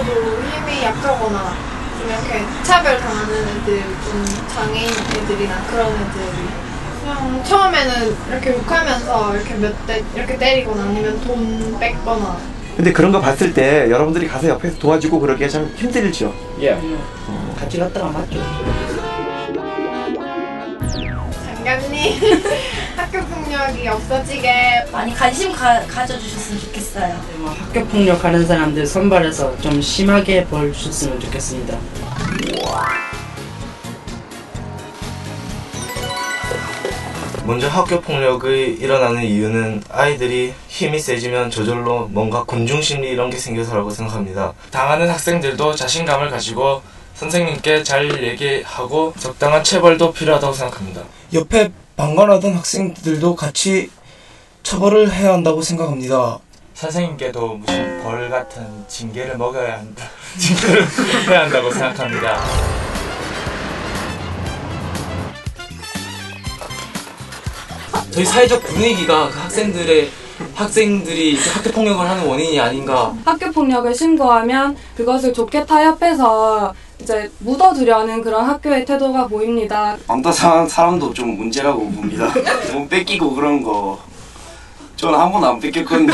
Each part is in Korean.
그래도 힘이 약하거나 좀 이렇게 차별당하는 애들, 좀 장애인 애들이나 그런 애들이 그냥 처음에는 이렇게 욕하면서 이렇게 몇 대 이렇게 때리거나 아니면 돈 뺏거나. 근데 그런 거 봤을 때 여러분들이 가서 옆에서 도와주고 그러기에 참 힘들죠? 예. 같이 갔다가 맞죠. 장관님, 학교폭력이 없어지게 많이 관심 가져주셨으면 좋겠어요. 학교 폭력하는 사람들 선발해서 좀 심하게 벌 주셨으면 좋겠습니다. 먼저 학교 폭력이 일어나는 이유는 아이들이 힘이 세지면 저절로 뭔가 군중심리 이런 게 생겨서라고 생각합니다. 당하는 학생들도 자신감을 가지고 선생님께 잘 얘기하고 적당한 체벌도 필요하다고 생각합니다. 옆에 방관하던 학생들도 같이 처벌을 해야 한다고 생각합니다. 선생님께도 무슨 벌 같은 징계를 먹여야 한다. 징계를 해야 한다고 생각합니다. 저희 사회적 분위기가 그 학생들이 학교 폭력을 하는 원인이 아닌가. 학교 폭력을 신고하면 그것을 좋게 타협해서 이제 묻어두려는 그런 학교의 태도가 보입니다. 왕따 사람도 좀 문제라고 봅니다. 돈 뺏기고 그런 거 저는 한 번도 안 뺏겼거든요.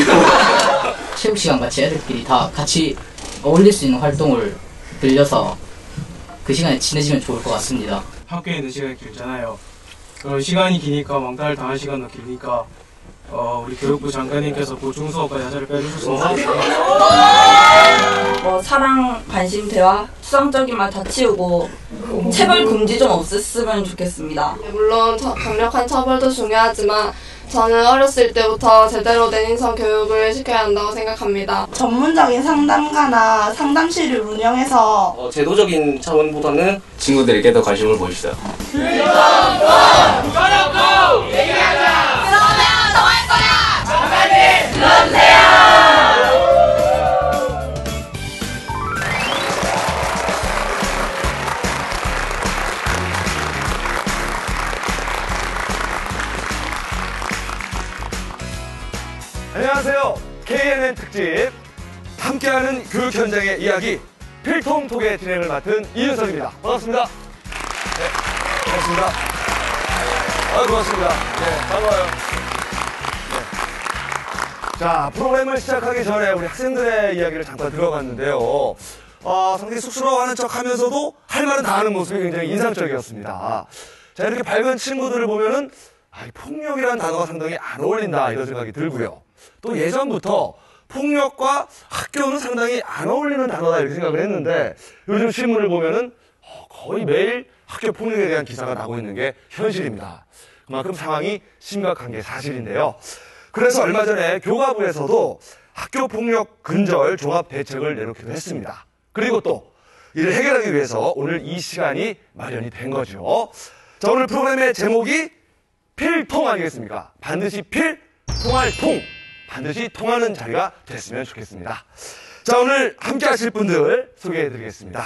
체육 시간 같이 애들끼리 다 같이 어울릴 수 있는 활동을 들려서 그 시간에 친해지면 좋을 것 같습니다. 학교에 있는 시간이 길잖아요. 시간이 기니까 왕따를 당할 시간도 기니까 우리 교육부 장관님께서 보충 수업과 야자를 빼주셨으면 뭐 사랑, 관심, 대화, 수상적인 말 다 치우고 체벌 금지 좀 없앴으면 좋겠습니다. 물론 강력한 처벌도 중요하지만 저는 어렸을 때부터 제대로 된 인성 교육을 시켜야 한다고 생각합니다. 전문적인 상담가나 상담실을 운영해서 제도적인 차원보다는 친구들에게 더 관심을 보입시다. 꺼놓고 얘기하자. 그러면 더 할 거야. 장관님 들어주세요. 안녕하세요. KNN 특집 함께하는 교육 현장의 이야기 필통톡의 진행을 맡은 이윤석입니다. 반갑습니다. 네, 반갑습니다. 고맙습니다. 네, 반가워요. 네. 자, 프로그램을 시작하기 전에 우리 학생들의 이야기를 잠깐 들어봤는데요. 상당히 쑥스러워하는 척 하면서도 할 말은 다 하는 모습이 굉장히 인상적이었습니다. 자, 이렇게 밝은 친구들을 보면은 폭력이라는 단어가 상당히 안 어울린다 이런 생각이 들고요. 또 예전부터 폭력과 학교는 상당히 안 어울리는 단어다 이렇게 생각을 했는데 요즘 신문을 보면은 거의 매일 학교 폭력에 대한 기사가 나오고 있는 게 현실입니다. 그만큼 상황이 심각한 게 사실인데요. 그래서 얼마 전에 교과부에서도 학교 폭력 근절 종합 대책을 내놓기도 했습니다. 그리고 또 이를 해결하기 위해서 오늘 이 시간이 마련이 된 거죠. 자, 오늘 프로그램의 제목이 필통 아니겠습니까? 반드시 통할 통! 반드시 통하는 자리가 됐으면 좋겠습니다. 자, 오늘 함께 하실 분들 소개해드리겠습니다.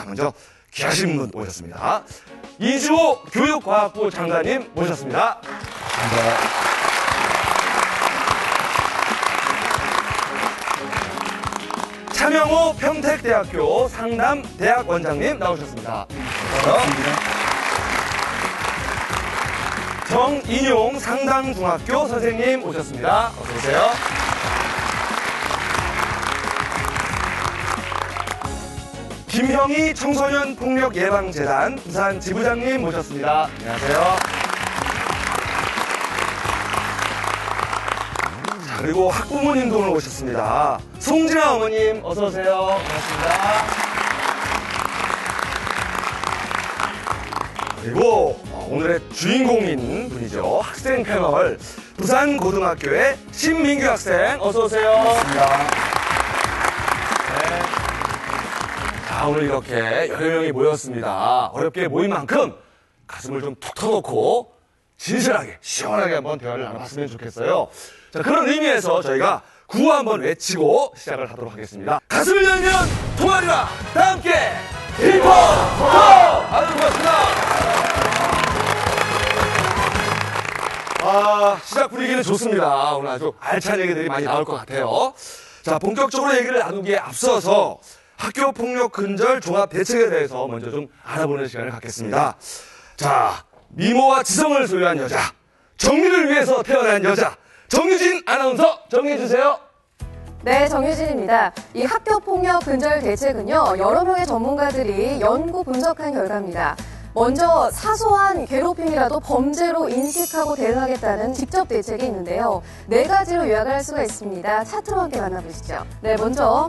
먼저 귀하신 분 오셨습니다. 이주호 교육과학부 장관님 모셨습니다. 감사합니다. 차명호 평택대학교 상담대학원장님 나오셨습니다. 반갑습니다. 정인용 상당중학교 선생님 오셨습니다. 어서 오세요. 김형희 청소년 폭력 예방재단 부산 지부장님 모셨습니다. 안녕하세요. 자, 그리고 학부모님도 오늘 오셨습니다. 송진아 어머님 어서 오세요. 반갑습니다. 그리고 오늘의 주인공인 분이죠. 학생 패널 부산고등학교의 신민규 학생 어서 오세요. 반갑습니다. 네. 자, 오늘 이렇게 여러 명이 모였습니다. 어렵게 모인 만큼 가슴을 좀 툭 터놓고 진실하게 시원하게 한번 대화를 나눠봤으면 좋겠어요. 자, 그런 의미에서 저희가 구호 한번 외치고 시작을 하도록 하겠습니다. 가슴을 열면 통하리라. 다 함께 필통! 아주 고맙습니다. 시작 분위기는 좋습니다. 오늘 아주 알찬 얘기들이 많이 나올 것 같아요. 자, 본격적으로 얘기를 나누기에 앞서서 학교 폭력 근절 종합 대책에 대해서 먼저 좀 알아보는 시간을 갖겠습니다. 자, 미모와 지성을 소유한 여자, 정의를 위해서 태어난 여자, 정유진 아나운서 정리해 주세요. 네, 정유진입니다. 이 학교 폭력 근절 대책은요, 여러 명의 전문가들이 연구 분석한 결과입니다. 먼저 사소한 괴롭힘이라도 범죄로 인식하고 대응하겠다는 직접 대책이 있는데요. 4가지로 요약을 할 수가 있습니다. 차트로 함께 만나보시죠. 네, 먼저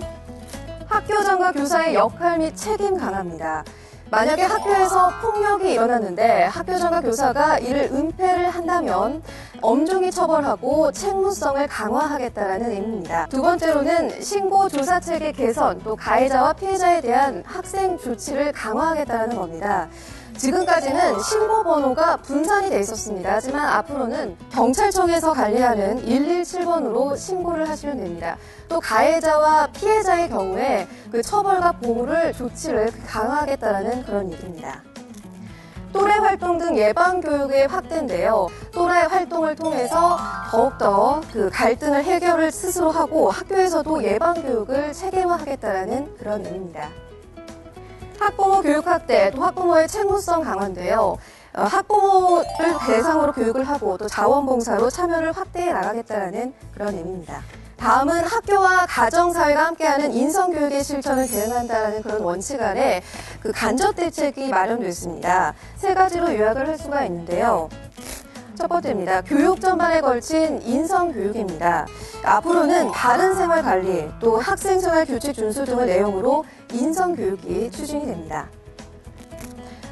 학교장과 교사의 역할 및 책임 강화입니다. 만약에 학교에서 폭력이 일어났는데 학교장과 교사가 이를 은폐를 한다면 엄중히 처벌하고 책무성을 강화하겠다는 의미입니다. 두 번째로는 신고 조사 체계 개선, 또 가해자와 피해자에 대한 학생 조치를 강화하겠다는 겁니다. 지금까지는 신고 번호가 분산이 돼 있었습니다. 하지만 앞으로는 경찰청에서 관리하는 117번으로 신고를 하시면 됩니다. 또 가해자와 피해자의 경우에 그 처벌과 보호를 조치를 강화하겠다는 그런 얘기입니다. 또래 활동 등 예방 교육의 확대인데요. 또래 활동을 통해서 더욱더 그 갈등을 해결을 스스로 하고 학교에서도 예방 교육을 체계화하겠다는 그런 의미입니다. 학부모 교육 확대, 또 학부모의 책무성 강화인데요. 학부모를 대상으로 교육을 하고 또 자원봉사로 참여를 확대해 나가겠다는 그런 의미입니다. 다음은 학교와 가정사회가 함께하는 인성교육의 실천을 대응한다는 그런 원칙 아래 그 간접 대책이 마련되어 있습니다. 3가지로 요약을 할 수가 있는데요. 첫 번째입니다. 교육 전반에 걸친 인성교육입니다. 앞으로는 바른 생활관리, 또 학생생활 규칙 준수 등을 내용으로 인성교육이 추진이 됩니다.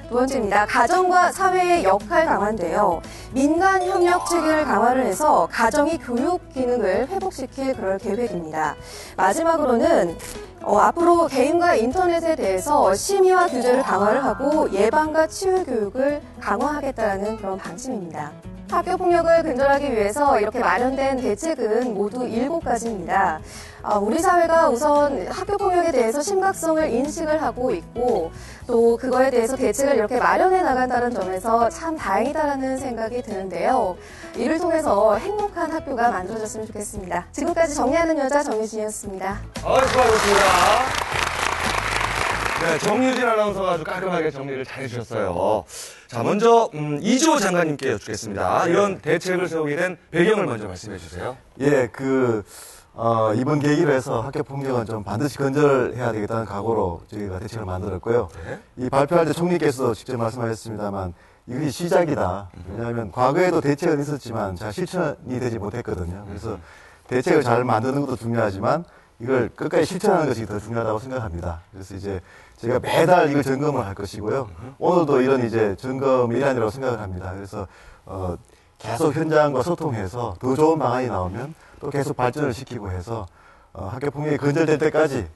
두 번째입니다. 가정과 사회의 역할 강화인데요. 민간 협력 체계를 강화를 해서 가정이 교육 기능을 회복시킬 그럴 계획입니다. 마지막으로는 앞으로 개인과 인터넷에 대해서 심의와 규제를 강화를 하고 예방과 치유 교육을 강화하겠다는 그런 방침입니다. 학교 폭력을 근절하기 위해서 이렇게 마련된 대책은 모두 7가지입니다. 우리 사회가 우선 학교 폭력에 대해서 심각성을 인식을 하고 있고 또 그거에 대해서 대책을 이렇게 마련해 나간다는 점에서 참 다행이다라는 생각이 드는데요. 이를 통해서 행복한 학교가 만들어졌으면 좋겠습니다. 지금까지 정리하는 여자 정유진이었습니다. 수고하셨습니다. 네, 정유진 아나운서가 아주 깔끔하게 정리를 잘 해주셨어요. 자, 먼저 이주호 장관님께 여쭙겠습니다. 이런 대책을 세우게 된 배경을 먼저 말씀해 주세요. 예, 이번 계기로 해서 학교 폭력은 좀 반드시 건절해야 되겠다는 각오로 저희가 대책을 만들었고요. 네. 이 발표할 때 총리께서 직접 말씀하셨습니다만 이것이 시작이다. 왜냐하면 과거에도 대책은 있었지만 잘 실천이 되지 못했거든요. 그래서 대책을 잘 만드는 것도 중요하지만 이걸 끝까지 실천하는 것이 더 중요하다고 생각합니다. 그래서 이제 제가 매달 이걸 점검을 할 것이고요. 오늘도 이런 이제 점검 일환이라고 생각을 합니다. 그래서 계속 현장과 소통해서 더 좋은 방안이 나오면 또 계속 발전을 시키고 해서 학교 폭력이 건절될 때까지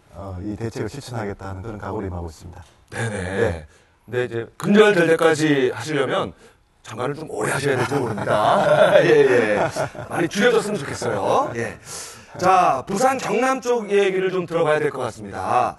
이 대책을 실천하겠다는 그런 각오를 임하고 있습니다. 네네. 네. 근데 이제 근절될 때까지 하시려면 장관을 좀 오래 하셔야 될지 모릅니다. 예. 많이 줄여줬으면 좋겠어요. 예. 자, 부산 경남 쪽 얘기를 좀 들어봐야 될 것 같습니다.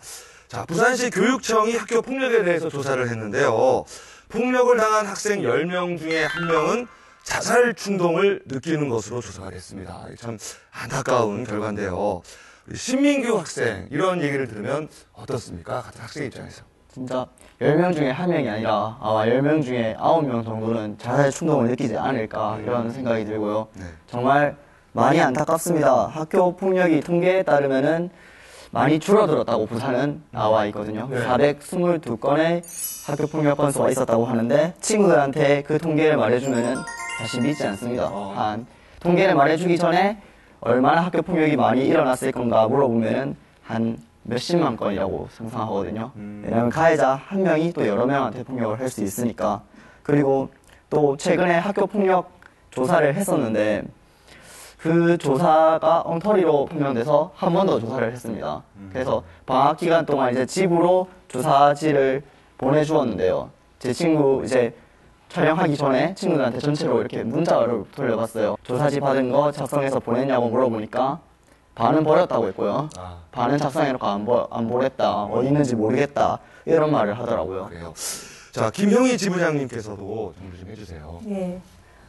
자, 부산시 교육청이 학교 폭력에 대해서 조사를 했는데요. 폭력을 당한 학생 10명 중에 1명은 자살 충동을 느끼는 것으로 조사가 됐습니다. 참 안타까운 결과인데요. 우리 신민규 학생, 이런 얘기를 들으면 어떻습니까? 같은 학생 입장에서. 진짜 10명 중에 1명이 아니라 아마 10명 중에 9명 정도는 자살 충동을 느끼지 않을까 이런 생각이 들고요. 네. 정말 많이 안타깝습니다. 학교 폭력이 통계에 따르면은 많이 줄어들었다고 부산은 나와 있거든요. 네. 422건의 학교 폭력 건수가 있었다고 하는데 친구들한테 그 통계를 말해주면은 다시 믿지 않습니다. 한 통계를 말해주기 전에 얼마나 학교 폭력이 많이 일어났을 건가 물어보면은 한 몇십만 건이라고 상상하거든요. 왜냐하면 가해자 1명이 또 여러 명한테 폭력을 할 수 있으니까. 그리고 또 최근에 학교 폭력 조사를 했었는데 그 조사가 엉터리로 판명돼서 한 번 더 조사를 했습니다. 그래서 방학 기간 동안 이제 집으로 조사지를 보내주었는데요. 제 친구 이제 촬영하기 전에 친구들한테 전체로 이렇게 문자를 돌려봤어요. 조사지 받은 거 작성해서 보냈냐고 물어보니까 반은 버렸다고 했고요. 반은 작성해놓고 안 보냈다. 어디 있는지 모르겠다. 이런 말을 하더라고요. 그래요. 자, 김형희 지부장님께서도 정리 좀 해주세요.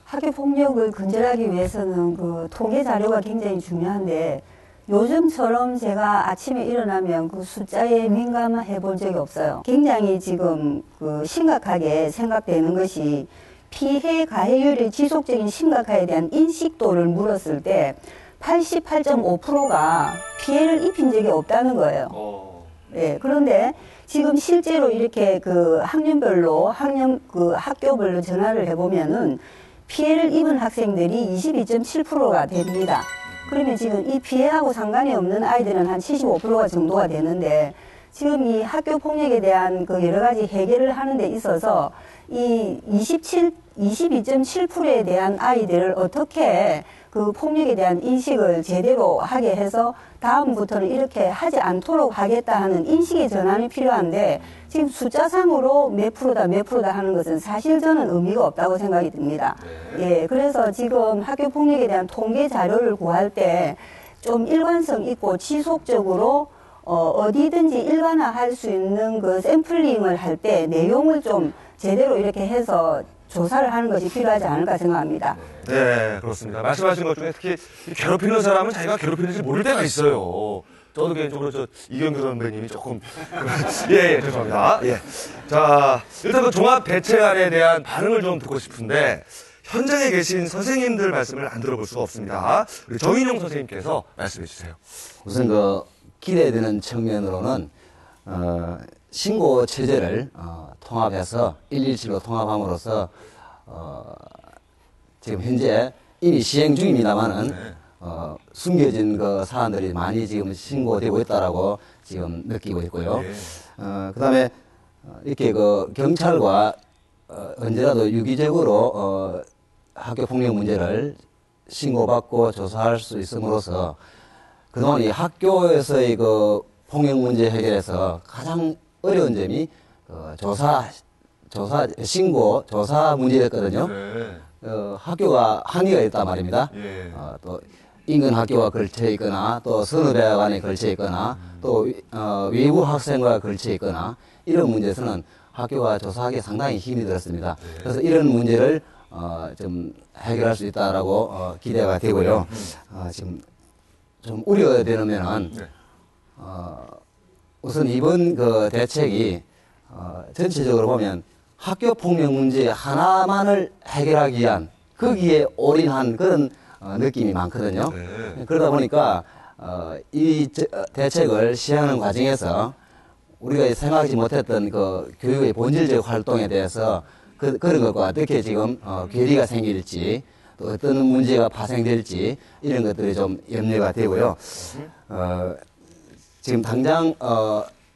학교 폭력을 근절하기 위해서는 그 통계 자료가 굉장히 중요한데 요즘처럼 제가 아침에 일어나면 그 숫자에 민감해 본 적이 없어요. 굉장히 지금 그 심각하게 생각되는 것이 피해 가해율의 지속적인 심각화에 대한 인식도를 물었을 때 88.5%가 피해를 입힌 적이 없다는 거예요. 네, 그런데 지금 실제로 이렇게 그 학년별로 학교별로 전화를 해보면은 피해를 입은 학생들이 22.7%가 됩니다. 그러면 지금 이 피해하고 상관이 없는 아이들은 한 75%가 정도가 되는데 지금 이 학교 폭력에 대한 그 여러 가지 해결을 하는 데 있어서 이 22.7%에 대한 아이들을 어떻게 그 폭력에 대한 인식을 제대로 하게 해서 다음부터는 이렇게 하지 않도록 하겠다 하는 인식의 전환이 필요한데 지금 숫자상으로 몇 프로다 하는 것은 사실 저는 의미가 없다고 생각이 듭니다. 예, 그래서 지금 학교 폭력에 대한 통계 자료를 구할 때 좀 일관성 있고 지속적으로 어디든지 일반화할 수 있는 그 샘플링을 할 때 내용을 좀 제대로 이렇게 해서 조사를 하는 것이 필요하지 않을까 생각합니다. 네, 그렇습니다. 말씀하신 것 중에 특히 괴롭히는 사람은 자기가 괴롭히는지 모를 때가 있어요. 저도 개인적으로 이경규 선배님이 조금 예, 죄송합니다. 예. 자, 일단 그 종합 대책안에 대한 반응을 좀 듣고 싶은데 현장에 계신 선생님들 말씀을 안 들어볼 수가 없습니다. 우리 정인용 선생님께서 말씀해 주세요. 우선 그 기대되는 측면으로는 신고 체제를 통합해서 117로 통합함으로써 지금 현재 이미 시행 중입니다만은 숨겨진 그 사안들이 많이 지금 신고되고 있다라고 지금 느끼고 있고요. 그다음에 이렇게 그 경찰과 언제라도 유기적으로 학교 폭력 문제를 신고받고 조사할 수 있음으로써 그동안 이 학교에서의 그 폭력 문제 해결에서 가장 어려운 점이 신고, 조사 문제였거든요. 학교가 한계가 있단 말입니다. 또 인근 학교와 걸쳐 있거나 또 선후배 간에 걸쳐 있거나 또 외부 학생과 걸쳐 있거나 이런 문제에서는 학교가 조사하기 상당히 힘이 들었습니다. 그래서 이런 문제를 좀 해결할 수 있다라고 기대가 되고요. 지금 좀 우려되는 면은 우선 이번 그 대책이 전체적으로 보면 학교 폭력 문제 하나만을 해결하기 위한 거기에 올인한 그런 느낌이 많거든요. 그러다 보니까 이 대책을 시행하는 과정에서 우리가 생각하지 못했던 그 교육의 본질적 활동에 대해서 그런 것과 어떻게 지금 괴리가 생길지 또 어떤 문제가 파생될지 이런 것들이 좀 염려가 되고요. 지금 당장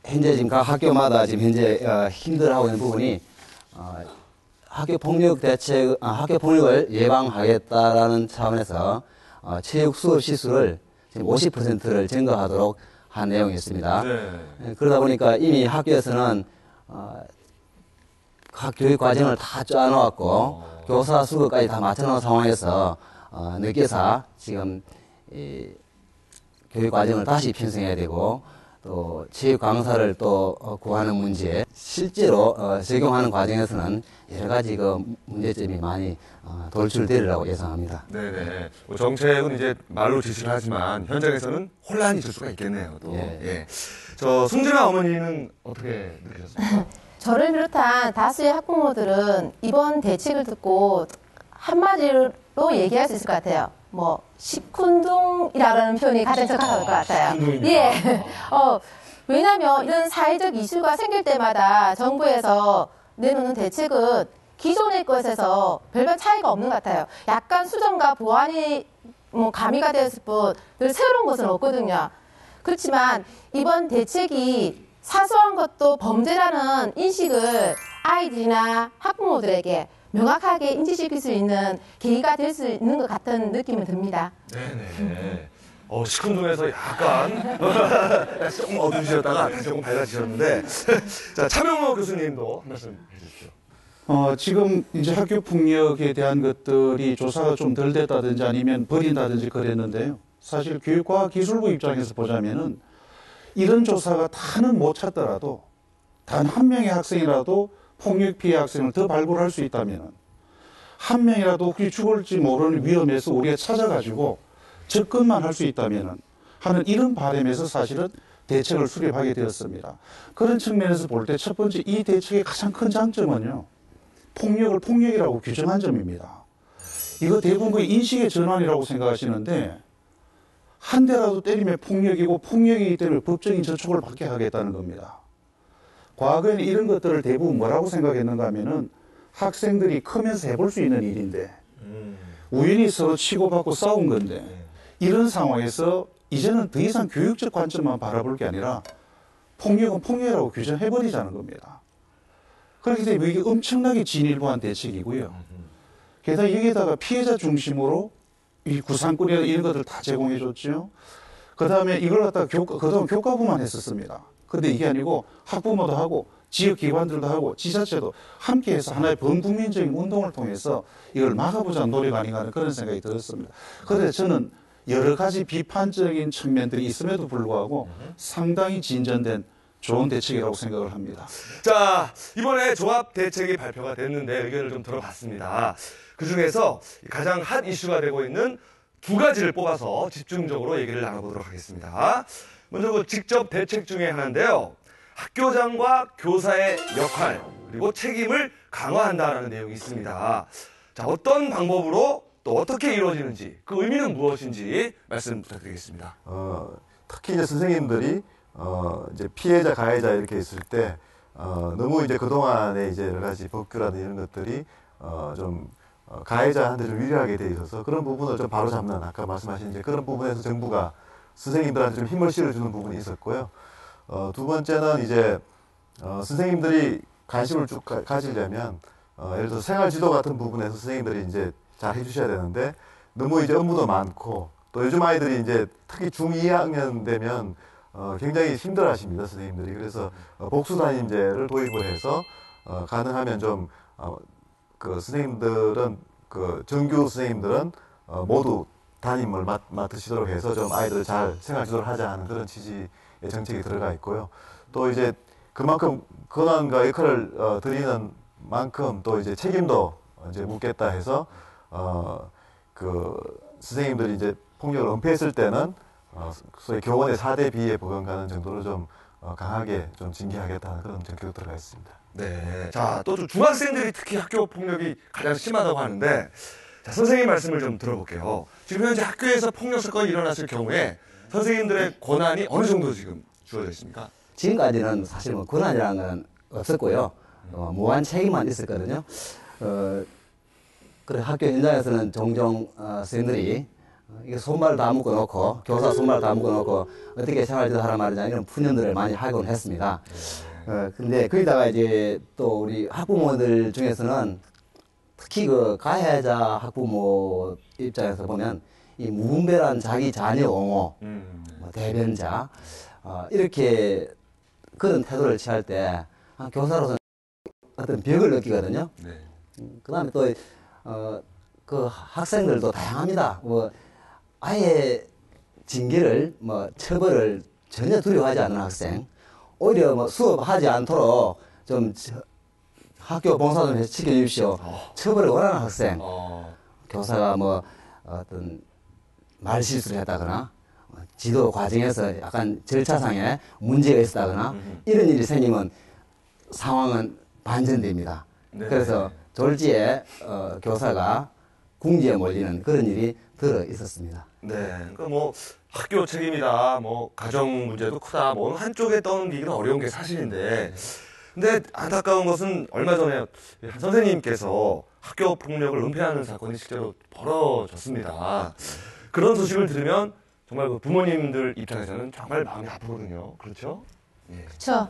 현재 지금 각 학교마다 지금 현재 힘들어하고 있는 부분이 학교 폭력을 예방하겠다라는 차원에서 체육 수업 시수를 지금 50%를 증가하도록 한 내용이 있습니다. 그러다 보니까 이미 학교에서는 각 교육 과정을 다 짜놓았고 교사 수급까지 다 맞춰놓은 상황에서 늦게서 지금 이 교육 과정을 다시 편성해야 되고 또 체육 강사를 또 구하는 문제 실제로 적용하는 과정에서는 여러 가지 그 문제점이 많이 돌출되리라고 예상합니다. 네네. 정책은 이제 말로 지시를 하지만 현장에서는 혼란이 있을 수가 있겠네요. 또. 예. 저 송진아 어머니는 어떻게 느끼셨습니까? 저를 비롯한 다수의 학부모들은 이번 대책을 듣고 한마디로 얘기할 수 있을 것 같아요. 뭐 시큰둥이라는 표현이 가장 적합할 것 같아요. 예. 왜냐하면 이런 사회적 이슈가 생길 때마다 정부에서 내놓는 대책은 기존의 것에서 별반 차이가 없는 것 같아요. 약간 수정과 보완이 가미가 되었을 뿐 늘 새로운 것은 없거든요. 그렇지만 이번 대책이 사소한 것도 범죄라는 인식을 아이들이나 학부모들에게 명확하게 인지시킬 수 있는 계기가 될 수 있는 것 같은 느낌이 듭니다. 네네. 시큰둥해서 약간 조금 어두우셨다가 다시 조금 밝아지셨는데 자 차명호 교수님도 한 말씀 해주십시오. 지금 이제 학교 폭력에 대한 것들이 조사가 좀 덜 됐다든지 아니면 버린다든지 그랬는데요. 사실 교육과학기술부 입장에서 보자면은 이런 조사가 다는 못 찾더라도 단 한 명의 학생이라도 폭력 피해 학생을 더 발굴할 수 있다면 한 명이라도 혹시 죽을지 모르는 위험에서 우리가 찾아가지고 접근만 할 수 있다면 하는 이런 바람에서 사실은 대책을 수립하게 되었습니다. 그런 측면에서 볼 때 첫 번째 이 대책의 가장 큰 장점은요. 폭력을 폭력이라고 규정한 점입니다. 이거 대부분 인식의 전환이라고 생각하시는데 한 대라도 때리면 폭력이고 폭력이기 때문에 법적인 저촉을 받게 하겠다는 겁니다. 과거에는 이런 것들을 대부분 뭐라고 생각했는가 하면은 학생들이 크면서 해볼 수 있는 일인데 우연히 서로 치고받고 싸운 건데 이런 상황에서 이제는 더 이상 교육적 관점만 바라볼 게 아니라 폭력은 폭력이라고 규정해버리자는 겁니다. 그렇기 때문에 이게 엄청나게 진일보한 대책이고요. 게다가 여기에다가 피해자 중심으로 이 구상권이나 이런 것들 다 제공해 줬죠. 그 다음에 이걸 갖다가 그동안 교과부만 했었습니다. 근데 이게 아니고 학부모도 하고 지역기관들도 하고 지자체도 함께해서 하나의 범국민적인 운동을 통해서 이걸 막아보자는 노력 아닌가 하는 그런 생각이 들었습니다. 그런데 저는 여러 가지 비판적인 측면들이 있음에도 불구하고 상당히 진전된 좋은 대책이라고 생각을 합니다. 자, 이번에 종합 대책이 발표가 됐는데 의견을 좀 들어봤습니다. 그중에서 가장 핫 이슈가 되고 있는 두 가지를 뽑아서 집중적으로 얘기를 나눠보도록 하겠습니다. 먼저 그 직접 대책 중에 하나인데요. 학교장과 교사의 역할 그리고 책임을 강화한다라는 내용이 있습니다. 자, 어떤 방법으로 또 어떻게 이루어지는지 그 의미는 무엇인지 말씀 부탁드리겠습니다. 특히 이제 선생님들이 이제 피해자, 가해자 이렇게 있을 때 너무 이제 그동안에 이제 여러 가지 법규라든 이런 것들이 좀 가해자한테 좀 유리하게 돼 있어서 그런 부분을 좀 바로 잡는 아까 말씀하신 이제 그런 부분에서 정부가 선생님들한테 좀 힘을 실어주는 부분이 있었고요. 두 번째는 이제 선생님들이 관심을 쭉 가지려면 예를 들어서 생활지도 같은 부분에서 선생님들이 이제 잘 해주셔야 되는데 너무 이제 업무도 많고 또 요즘 아이들이 이제 특히 중2 학년 되면 굉장히 힘들어하십니다 선생님들이. 그래서 복수 담임제를 도입을 해서 가능하면 좀 그 선생님들은 그 정규 선생님들은 모두 담임을 맡으시도록 해서 좀 아이들 잘 생활 지도를 하자 하는 그런 취지의 정책이 들어가 있고요. 또 이제 그만큼 권한과 역할을 드리는 만큼 또 이제 책임도 이제 묻겠다 해서 그 선생님들이 이제 폭력을 은폐했을 때는 소위 교원의 4대 비에 버금가는 정도로 좀 강하게 좀 징계하겠다는 그런 정책도 들어가 있습니다. 네. 자, 또 중학생들이 특히 학교 폭력이 가장 심하다고 하는데, 자, 선생님 말씀을 좀 들어볼게요. 지금 현재 학교에서 폭력 사건이 일어났을 경우에 선생님들의 권한이 어느 정도 지금 주어져 있습니까? 지금까지는 사실 뭐 권한이라는 건 없었고요. 무한 책임만 있었거든요. 그래 학교 현장에서는 종종 선생님들이 이게 손발을 다 묶어놓고 교사 손발을 다 묶어놓고 어떻게 생활지도 하란 말이냐 이런 푸념들을 많이 하곤 했습니다. 근데 거기다가 이제 또 우리 학부모들 중에서는 특히 그 가해자 학부모 입장에서 보면 이 무분별한 자기 자녀 옹호, 뭐 대변자 이렇게 그런 태도를 취할 때 교사로서는 어떤 벽을 느끼거든요. 그다음에 또 그 학생들도 다양합니다. 뭐 아예 징계를 뭐 처벌을 전혀 두려워하지 않는 학생, 오히려 뭐 수업하지 않도록 좀 학교 봉사 좀 시켜주십시오. 처벌을 원하는 학생, 교사가 뭐 어떤 말 실수를 했다거나 지도 과정에서 약간 절차상에 문제가 있었다거나 이런 일이 생기면 상황은 반전됩니다. 네. 그래서 졸지에 교사가 궁지에 몰리는 그런 일이 들어 있었습니다. 네. 그러니까 뭐 학교 책임이다, 뭐 가정 문제도 크다, 뭐 한쪽에 떠넘기기는 어려운 게 사실인데, 근데 안타까운 것은 얼마 전에 한 선생님께서 학교 폭력을 은폐하는 사건이 실제로 벌어졌습니다. 그런 소식을 들으면 정말 그 부모님들 입장에서는 정말 마음이 아프거든요. 그렇죠? 예. 그렇죠.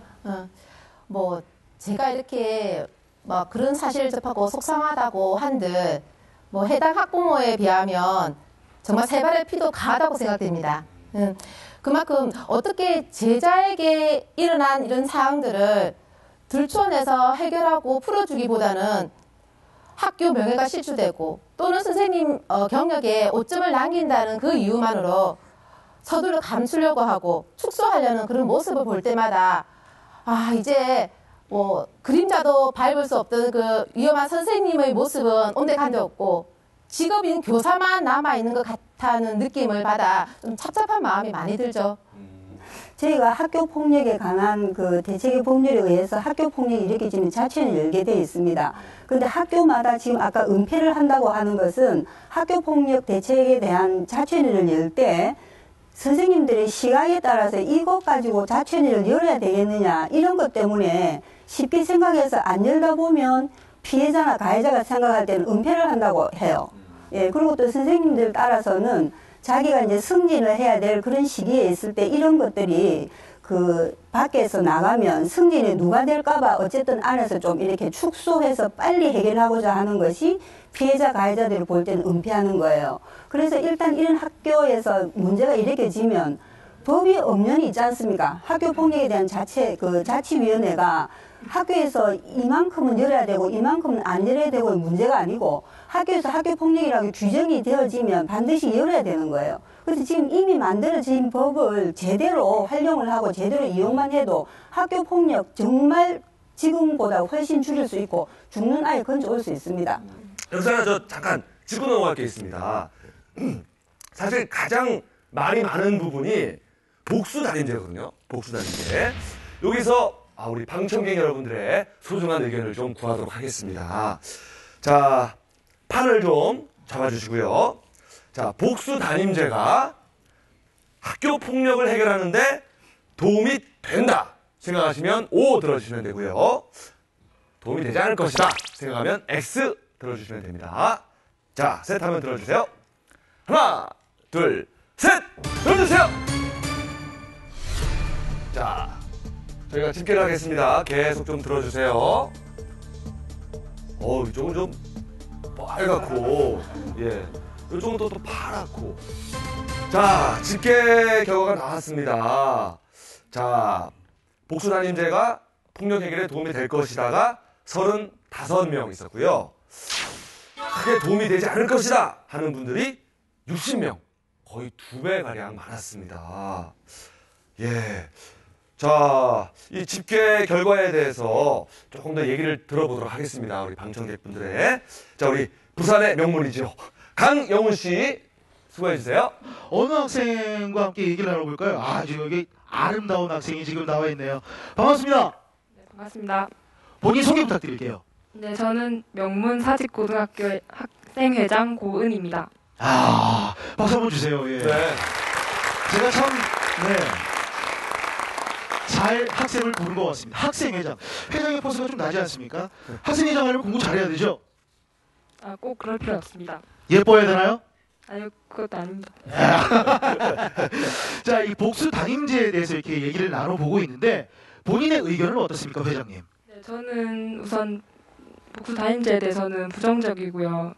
뭐 제가 이렇게 막 그런 사실을 접하고 속상하다고 한들 뭐 해당 학부모에 비하면 정말 세 발의 피도 가하다고 생각됩니다. 그만큼 어떻게 제자에게 일어난 이런 사항들을 들춰내서 해결하고 풀어주기보다는 학교 명예가 실추되고 또는 선생님 경력에 오점을 남긴다는 그 이유만으로 서둘러 감추려고 하고 축소하려는 그런 모습을 볼 때마다 아 이제 뭐 그림자도 밟을 수 없던 그 위험한 선생님의 모습은 온데간데 없고 직업인 교사만 남아있는 것 같다는 느낌을 받아 좀 찹찹한 마음이 많이 들죠. 저희가 학교 폭력에 관한 그 대책의 법률에 의해서 학교 폭력이 일으켜지는 자체는 열게 되어 있습니다. 그런데 학교마다 지금 아까 은폐를 한다고 하는 것은 학교 폭력 대책에 대한 자체를 열 때 선생님들의 시각에 따라서 이것 가지고 자체를 열어야 되겠느냐 이런 것 때문에 쉽게 생각해서 안 열다 보면 피해자나 가해자가 생각할 때는 은폐를 한다고 해요. 예, 그리고 또 선생님들 따라서는 자기가 이제 승진을 해야 될 그런 시기에 있을 때 이런 것들이 그 밖에서 나가면 승진이 누가 될까봐 어쨌든 안에서 좀 이렇게 축소해서 빨리 해결하고자 하는 것이 피해자 가해자들이 볼 때는 은폐하는 거예요. 그래서 일단 이런 학교에서 문제가 일으켜지면 법이 엄연히 있지 않습니까? 학교 폭력에 대한 자치위원회가 학교에서 이만큼은 열어야 되고 이만큼은 안 열어야 되고 문제가 아니고 학교에서 학교 폭력이라고 규정이 되어지면 반드시 열어야 되는 거예요. 그래서 지금 이미 만들어진 법을 제대로 활용을 하고 제대로 이용만 해도 학교 폭력 정말 지금보다 훨씬 줄일 수 있고 죽는 아이 건져올 수 있습니다. 여기서 하나 저 잠깐 짚고 넘어갈 게 있습니다. 사실 가장 말이 많은 부분이 복수단임제거든요. 복수단임제. 여기서 우리 방청객 여러분들의 소중한 의견을 좀 구하도록 하겠습니다. 자, 판을 좀 잡아주시고요. 자, 복수단임제가 학교 폭력을 해결하는데 도움이 된다 생각하시면 O 들어주시면 되고요. 도움이 되지 않을 것이다 생각하면 X 들어주시면 됩니다. 자, 셋 하면 들어주세요. 하나, 둘, 셋! 들어주세요! 자, 저희가 집계를 하겠습니다. 계속 좀 들어주세요. 이쪽은 좀 빨갛고, 예, 이쪽은 또 파랗고. 자, 집계 결과가 나왔습니다. 자, 복수단임제가 폭력 해결에 도움이 될 것이다가 35명 있었고요. 크게 도움이 되지 않을 것이다 하는 분들이 60명, 거의 2배가량 많았습니다. 예. 자, 이 집계 결과에 대해서 조금 더 얘기를 들어보도록 하겠습니다. 우리 방청객분들의. 자, 우리 부산의 명문이죠. 강영훈 씨, 수고해주세요. 어느 학생과 함께 얘기를 나눠볼까요? 지금 여기 아름다운 학생이 지금 나와 있네요. 반갑습니다. 네, 반갑습니다. 본인 소개 부탁드릴게요. 네, 저는 명문 사직고등학교 학생회장 고은입니다. 박수 한번 주세요. 예. 네. 제가 참, 잘 학생을 부른 것 같습니다. 학생회장. 회장의 포스가 좀 나지 않습니까? 학생회장 하려면 공부 잘해야 되죠? 꼭 그럴 필요 없습니다. 예뻐야 되나요? 아니요, 그것도 아닙니다. 자, 이 복수 단임제에 대해서 이렇게 얘기를 나눠보고 있는데 본인의 의견은 어떻습니까, 회장님? 네, 저는 우선 복수 단임제에 대해서는 부정적이고요.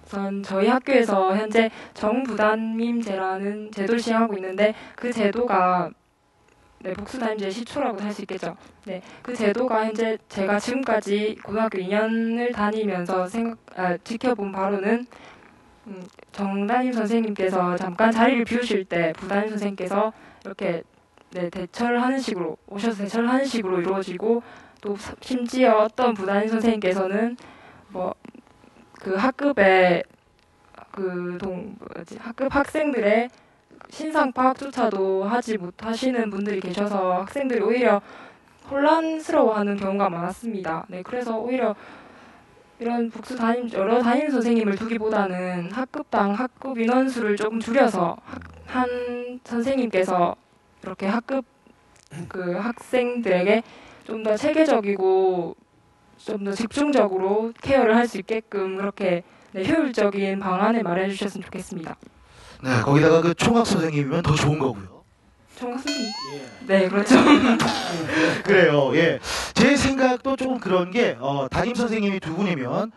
우선 저희 학교에서 현재 정부담임제라는 제도를 시행하고 있는데 그 제도가 복수 단임제의 시초라고 할 수 있겠죠. 네, 그 제도가 현재 제가 지금까지 고등학교 2년을 다니면서 지켜본 바로는 정담임 선생님께서 잠깐 자리를 비우실 때 부담임 선생님께서 이렇게 대처를 하는 식으로 오셔서 대처를 하는 식으로 이루어지고 또 심지어 어떤 부담임 선생님께서는 그 학급의 학급 학생들의 신상 파악조차도 하지 못하시는 분들이 계셔서 학생들이 오히려 혼란스러워하는 경우가 많았습니다. 네, 그래서 오히려 이런 여러 담임 선생님을 두기보다는 학급당 학급 인원수를 조금 줄여서 한 선생님께서 이렇게 학급 학생들에게 좀 더 체계적이고 좀 더 집중적으로 케어를 할 수 있게끔 그렇게 효율적인 방안을 마련해 주셨으면 좋겠습니다. 네, 거기다가 그 총학 선생님이면 더 좋은 거고요. 총학 선생님? 네, 그렇죠. 그래요. 예, 제 생각도 조금 그런 게 담임 선생님이 2분이면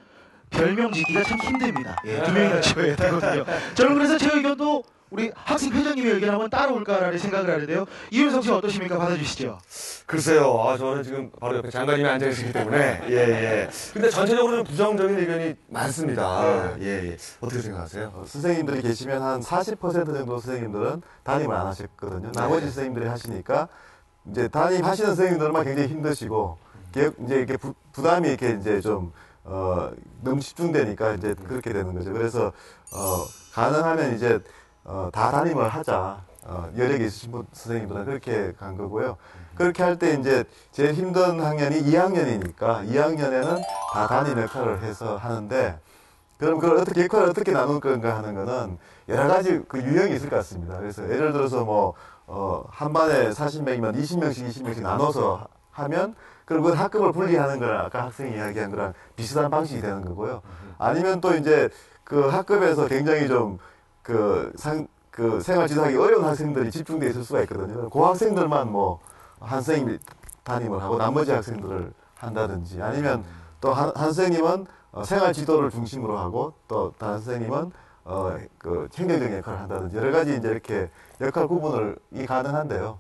별명 짓기가 참 힘듭니다. 예, 2명이나 지어야 되거든요. 저는 그래서 제 의견도 우리 학생 회장님의 의견 한번 따라올까라는 생각을 하는데요. 이윤석 씨 어떠십니까? 받아주시죠. 글쎄요. 저는 지금 바로 옆에 장관님이 앉아 계시기 때문에 예. 근데 전체적으로 좀 부정적인 의견이 많습니다. 예. 어떻게 생각하세요? 선생님들이 계시면 한 40% 정도 선생님들은 담임을 안 하셨거든요. 나머지 선생님들이 하시니까 이제 담임하시는 선생님들만 굉장히 힘드시고 이제 이렇게 부담이 이렇게 이제 좀 너무 집중되니까 이제 그렇게 되는 거죠. 그래서 가능하면 이제 다 담임을 하자. 여력이 있으신 선생님들은 그렇게 간 거고요. 그렇게 할 때 이제 제일 힘든 학년이 2학년이니까 2학년에는 다 담임 역할을 해서 하는데, 그럼 그걸 어떻게 역할을 어떻게 나눌 건가 하는 거는 여러 가지 그 유형이 있을 것 같습니다. 그래서 예를 들어서 뭐 한 반에 40명이면 20명씩 나눠서 하면 그럼 그 학급을 분리하는 거랑 아까 학생이 이야기한 거랑 비슷한 방식이 되는 거고요. 아니면 또 이제 그 학급에서 굉장히 좀 그 생활 지도하기 어려운 학생들이 집중되어 있을 수가 있거든요. 그 학생들만 뭐 한 선생님이 담임을 하고 나머지 학생들을 한다든지, 아니면 또 한 선생님은 생활 지도를 중심으로 하고 또 다른 선생님은 그 행정적인 역할을 한다든지 여러 가지 이제 이렇게 역할 구분이 가능한데요.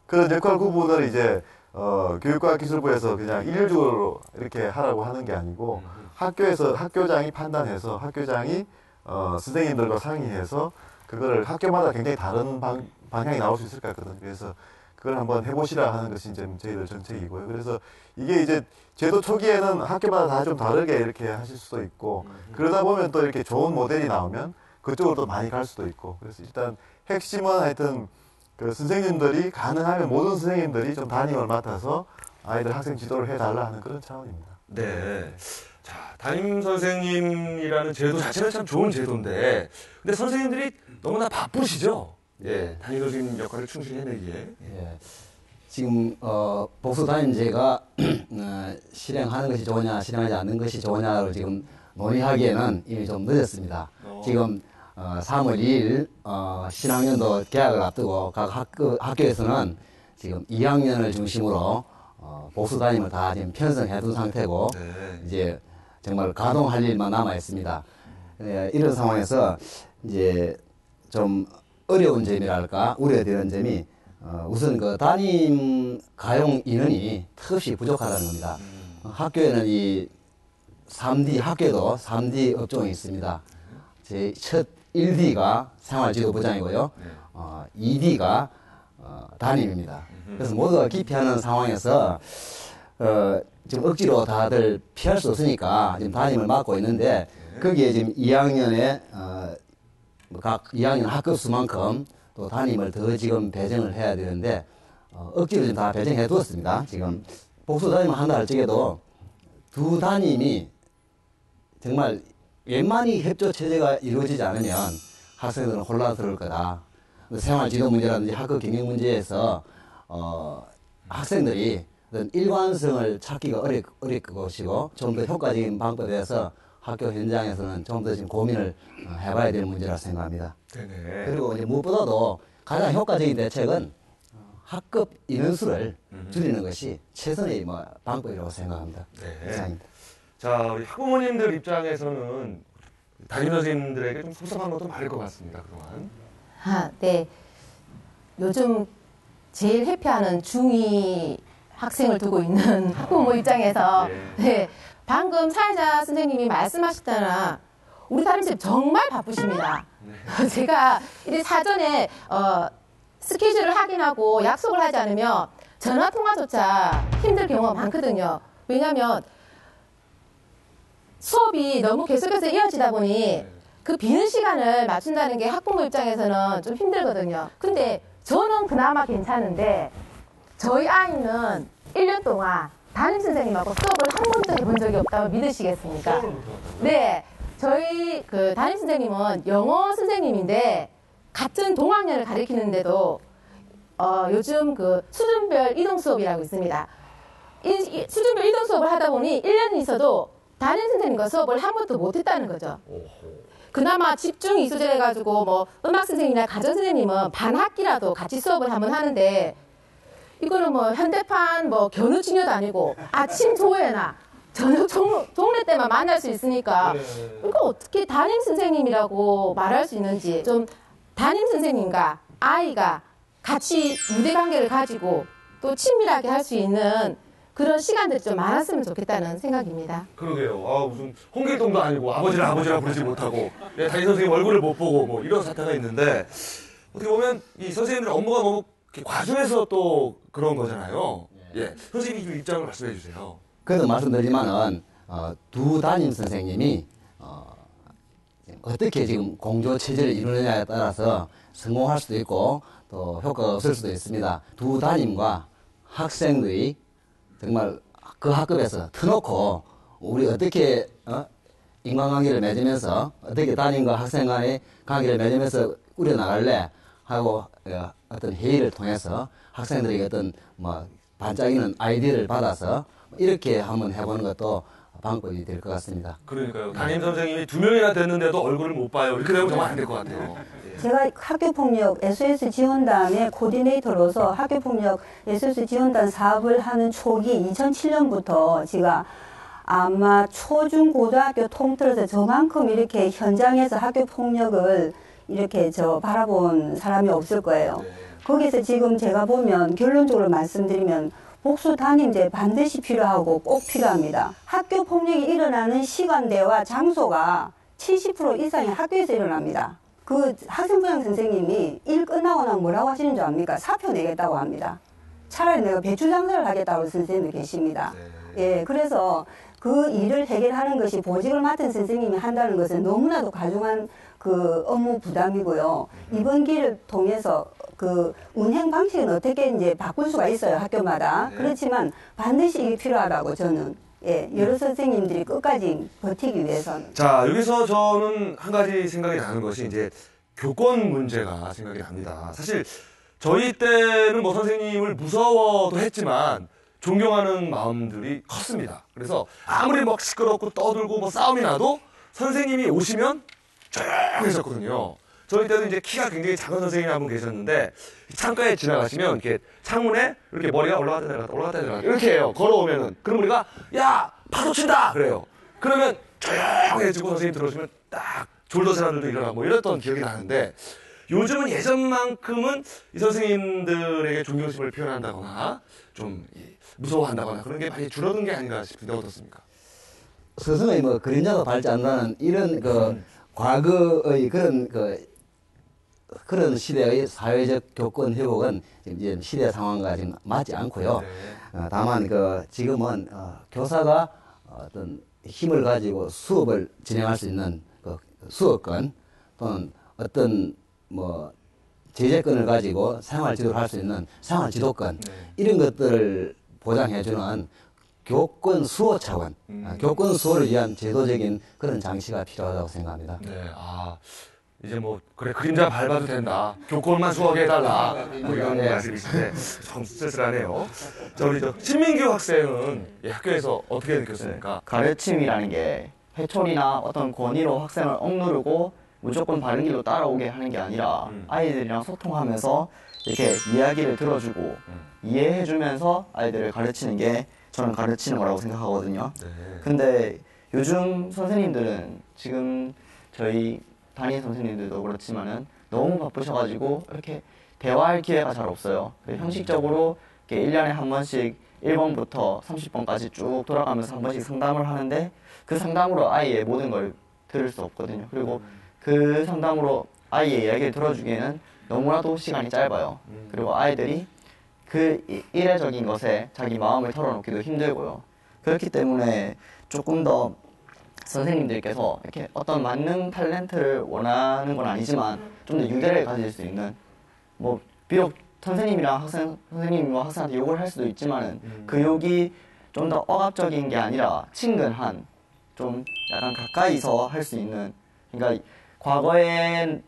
그런 역할 구분을 이제 교육과학기술부에서 그냥 일률적으로 이렇게 하라고 하는 게 아니고 학교에서 학교장이 판단해서 학교장이 선생님들과 상의해서 그거를 학교마다 굉장히 다른 방향이 나올 수 있을 것 같거든요. 그래서 그걸 한번 해보시라 하는 것이 이제 저희들 정책이고요. 그래서 이게 이제 제도 초기에는 학교마다 다 좀 다르게 이렇게 하실 수도 있고, 그러다 보면 또 이렇게 좋은 모델이 나오면 그쪽으로 또 많이 갈 수도 있고, 그래서 일단 핵심은 하여튼 그 선생님들이 가능하면 모든 선생님들이 좀 담임을 맡아서 아이들 학생 지도를 해달라 하는 그런 차원입니다. 네. 자, 담임 선생님이라는 제도 자체는 참 좋은 제도인데, 근데 선생님들이 너무나 바쁘시죠? 예. 담임 선생님 역할을 충실히 해내기에. 예. 지금 복수 담임제가 실행하는 것이 좋으냐, 실행하지 않는 것이 좋으냐를 지금 논의하기에는 이미 좀 늦었습니다. 지금 3월 2일 신학년도 개학을 앞두고 각 학교에서는 지금 2학년을 중심으로 복수 담임을 다 지금 편성해 둔 상태고, 네. 이제 정말 가동할 일만 남아 있습니다. 이런 상황에서 이제 좀 어려운 점이랄까 우려되는 점이 우선 그 담임 가용 인원이 턱없이 부족하다는 겁니다. 학교에는 이 3D 학교에도 3D 업종이 있습니다. 제 첫 1D가 생활지도부장이고요. 2D가 담임입니다. 그래서 모두가 기피하는 상황에서 지금 억지로 다들 피할 수 없으니까 지금 담임을 맡고 있는데, 거기에 지금 2학년에 각 2학년 학급 수만큼 또 담임을 더 지금 배정을 해야 되는데 억지로 지금 다 배정해 두었습니다. 지금 복수 담임을 한다 할 적에도 두 담임이 정말 웬만히 협조 체제가 이루어지지 않으면 학생들은 혼란스러울 거다. 생활 지도 문제라든지 학급 경영 문제에서 학생들이 어떤 일관성을 찾기가 어릴 것이고, 좀 더 효과적인 방법에서 학교 현장에서는 좀 더 지금 고민을 해봐야 될 문제라 생각합니다. 네네. 그리고 이제 무엇보다도 가장 효과적인 대책은 학급 인원수를 줄이는 것이 최선의 방법이라고 생각합니다. 네. 이상입니다. 자, 우리 학부모님들 입장에서는 담임 선생님들에게 좀 섭섭한 것도 많을 것 같습니다. 그동안. 네. 요즘 제일 회피하는 중2 학생을 두고 있는 학부모 입장에서 네. 방금 사회자 선생님이 말씀하셨다나 우리 담임쌤 정말 바쁘십니다. 제가 이제 사전에 스케줄을 확인하고 약속을 하지 않으면 전화 통화조차 힘들 경우가 많거든요. 왜냐하면 수업이 너무 계속해서 이어지다 보니 그 비는 시간을 맞춘다는 게 학부모 입장에서는 좀 힘들거든요. 근데 저는 그나마 괜찮은데 저희 아이는 1년 동안 담임 선생님하고 수업을 한 번도 해본 적이 없다고 믿으시겠습니까? 네. 저희 그 담임 선생님은 영어 선생님인데 같은 동학년을 가르치는데도 요즘 그 수준별 이동 수업이라고 있습니다. 이 수준별 이동 수업을 하다 보니 1년이 있어도 담임 선생님과 수업을 한 번도 못 했다는 거죠. 그나마 집중 이수제를 해가지고 뭐 음악 선생님이나 가정 선생님은 반 학기라도 같이 수업을 한번 하는데, 이거는 뭐 현대판 뭐 견우 직녀도 아니고 아침 조회나 저녁 종례 때만 만날 수 있으니까 이거 어떻게 담임 선생님이라고 말할 수 있는지, 좀 담임 선생님과 아이가 같이 유대관계를 가지고 또 친밀하게 할 수 있는 그런 시간들이 좀 많았으면 좋겠다는 생각입니다. 그러게요. 무슨 홍길동도 아니고 아버지라 부르지 못하고 담임 선생님 얼굴을 못 보고 뭐 이런 사태가 있는데, 어떻게 보면 이 선생님들 업무가 너무 과중해서 또 그런 거잖아요. 예, 선생님 입장을 말씀해 주세요. 그래도 말씀드리지만은 두 담임 선생님이 어떻게 지금 공조 체제를 이루느냐에 따라서 성공할 수도 있고 또 효과가 없을 수도 있습니다. 두 담임과 학생들이 정말 그 학급에서 터놓고 우리 어떻게 인간관계를 맺으면서 어떻게 담임과 학생 간의 관계를 맺으면서 우려나갈래 하고 어떤 회의를 통해서 학생들에게 어떤 뭐 반짝이는 아이디어를 받아서 이렇게 한번 해보는 것도 방법이 될 것 같습니다. 그러니까요. 담임 선생님이 2명이나 됐는데도 얼굴을 못 봐요. 이렇게 되면 정말 안 될 것 같아요. 제가 학교폭력 SOS 지원단의 코디네이터로서 학교폭력 SOS 지원단 사업을 하는 초기 2007년부터 제가 아마 초중 고등학교 통틀어서 저만큼 이렇게 현장에서 학교폭력을 이렇게 바라본 사람이 없을 거예요. 거기서 지금 제가 보면 결론적으로 말씀드리면 복수 담임제 반드시 필요하고 꼭 필요합니다. 학교 폭력이 일어나는 시간대와 장소가 70% 이상이 학교에서 일어납니다. 그 학생부장 선생님이 일 끝나고 나면 뭐라고 하시는 줄 압니까? 사표 내겠다고 합니다. 차라리 내가 배추 장사를 하겠다고 하는 선생님도 계십니다. 예, 그래서 그 일을 해결하는 것이 보직을 맡은 선생님이 한다는 것은 너무나도 가중한 그 업무 부담이고요. 이번 기를 통해서 그 운행 방식은 어떻게 이제 바꿀 수가 있어요, 학교마다. 그렇지만 반드시 이게 필요하다고 저는 여러 선생님들이 끝까지 버티기 위해서는. 자, 여기서 저는 한 가지 생각이 나는 것이 이제 교권 문제가 생각이 납니다. 사실 저희 때는 뭐 선생님을 무서워도 했지만 존경하는 마음들이 컸습니다. 그래서 아무리 막 시끄럽고 떠들고 뭐 싸움이 나도 선생님이 오시면 조용했었거든요. 저희 때도 이제 키가 굉장히 작은 선생님이 한 분 계셨는데 창가에 지나가시면 이렇게 창문에 이렇게 머리가 올라갔다 내려갔다 올라갔다 내려갔다 이렇게 해요. 걸어오면은. 그럼 우리가 야 파도 친다 그래요. 그러면 조용해지고 선생님 들어오시면 딱 졸던 사람들도 일어나고 뭐 이랬던 기억이 나는데 요즘은 예전만큼은 이 선생님들에게 존경심을 표현한다거나 좀 무서워한다거나 그런 게 많이 줄어든 게 아닌가 싶은데 어떻습니까? 스승의 뭐 그림자도 밟지 않는다는 이런 그 과거의 그런 시대의 사회적 교권 회복은 이제 시대 상황과 지금 맞지 않고요. 다만 지금은 교사가 어떤 힘을 가지고 수업을 진행할 수 있는 그 수업권 또는 어떤 뭐 제재권을 가지고 생활 지도를 할 수 있는 생활 지도권 이런 것들을 보장해주는 교권 수호 차원, 교권 수호를 위한 제도적인 그런 장치가 필요하다고 생각합니다. 네, 이제 뭐 그래 그림자 밟아도 된다. 교권만 수호하게 해달라. 뭐 이런 말씀이신데 좀 쓸쓸하네요. 자, 우리 신민규 학생은 학교에서 어떻게 느꼈습니까? 가르침이라는 게 회초리나 어떤 권위로 학생을 억누르고 무조건 바른 길로 따라오게 하는 게 아니라 아이들이랑 소통하면서 이렇게 이야기를 들어주고 이해해주면서 아이들을 가르치는 게 저는 가르치는 거라고 생각하거든요. 근데 요즘 선생님들은 지금 저희 담임 선생님들도 그렇지만은 너무 바쁘셔가지고 이렇게 대화할 기회가 잘 없어요. 형식적으로 이렇게 1년에 한 번씩 1번부터 30번까지 쭉 돌아가면서 한 번씩 상담을 하는데 그 상담으로 아이의 모든 걸 들을 수 없거든요. 그리고 그 상담으로 아이의 이야기를 들어주기에는 너무나도 시간이 짧아요. 그리고 아이들이 그 이례적인 것에 자기 마음을 털어놓기도 힘들고요. 그렇기 때문에 조금 더 선생님들께서 이렇게 어떤 만능 탤런트를 원하는 건 아니지만 좀 더 유대를 가질 수 있는 뭐 비록 선생님이랑 선생님과 학생한테 욕을 할 수도 있지만은 그 욕이 좀 더 억압적인 게 아니라 친근한 좀 약간 가까이서 할 수 있는 그러니까 과거에는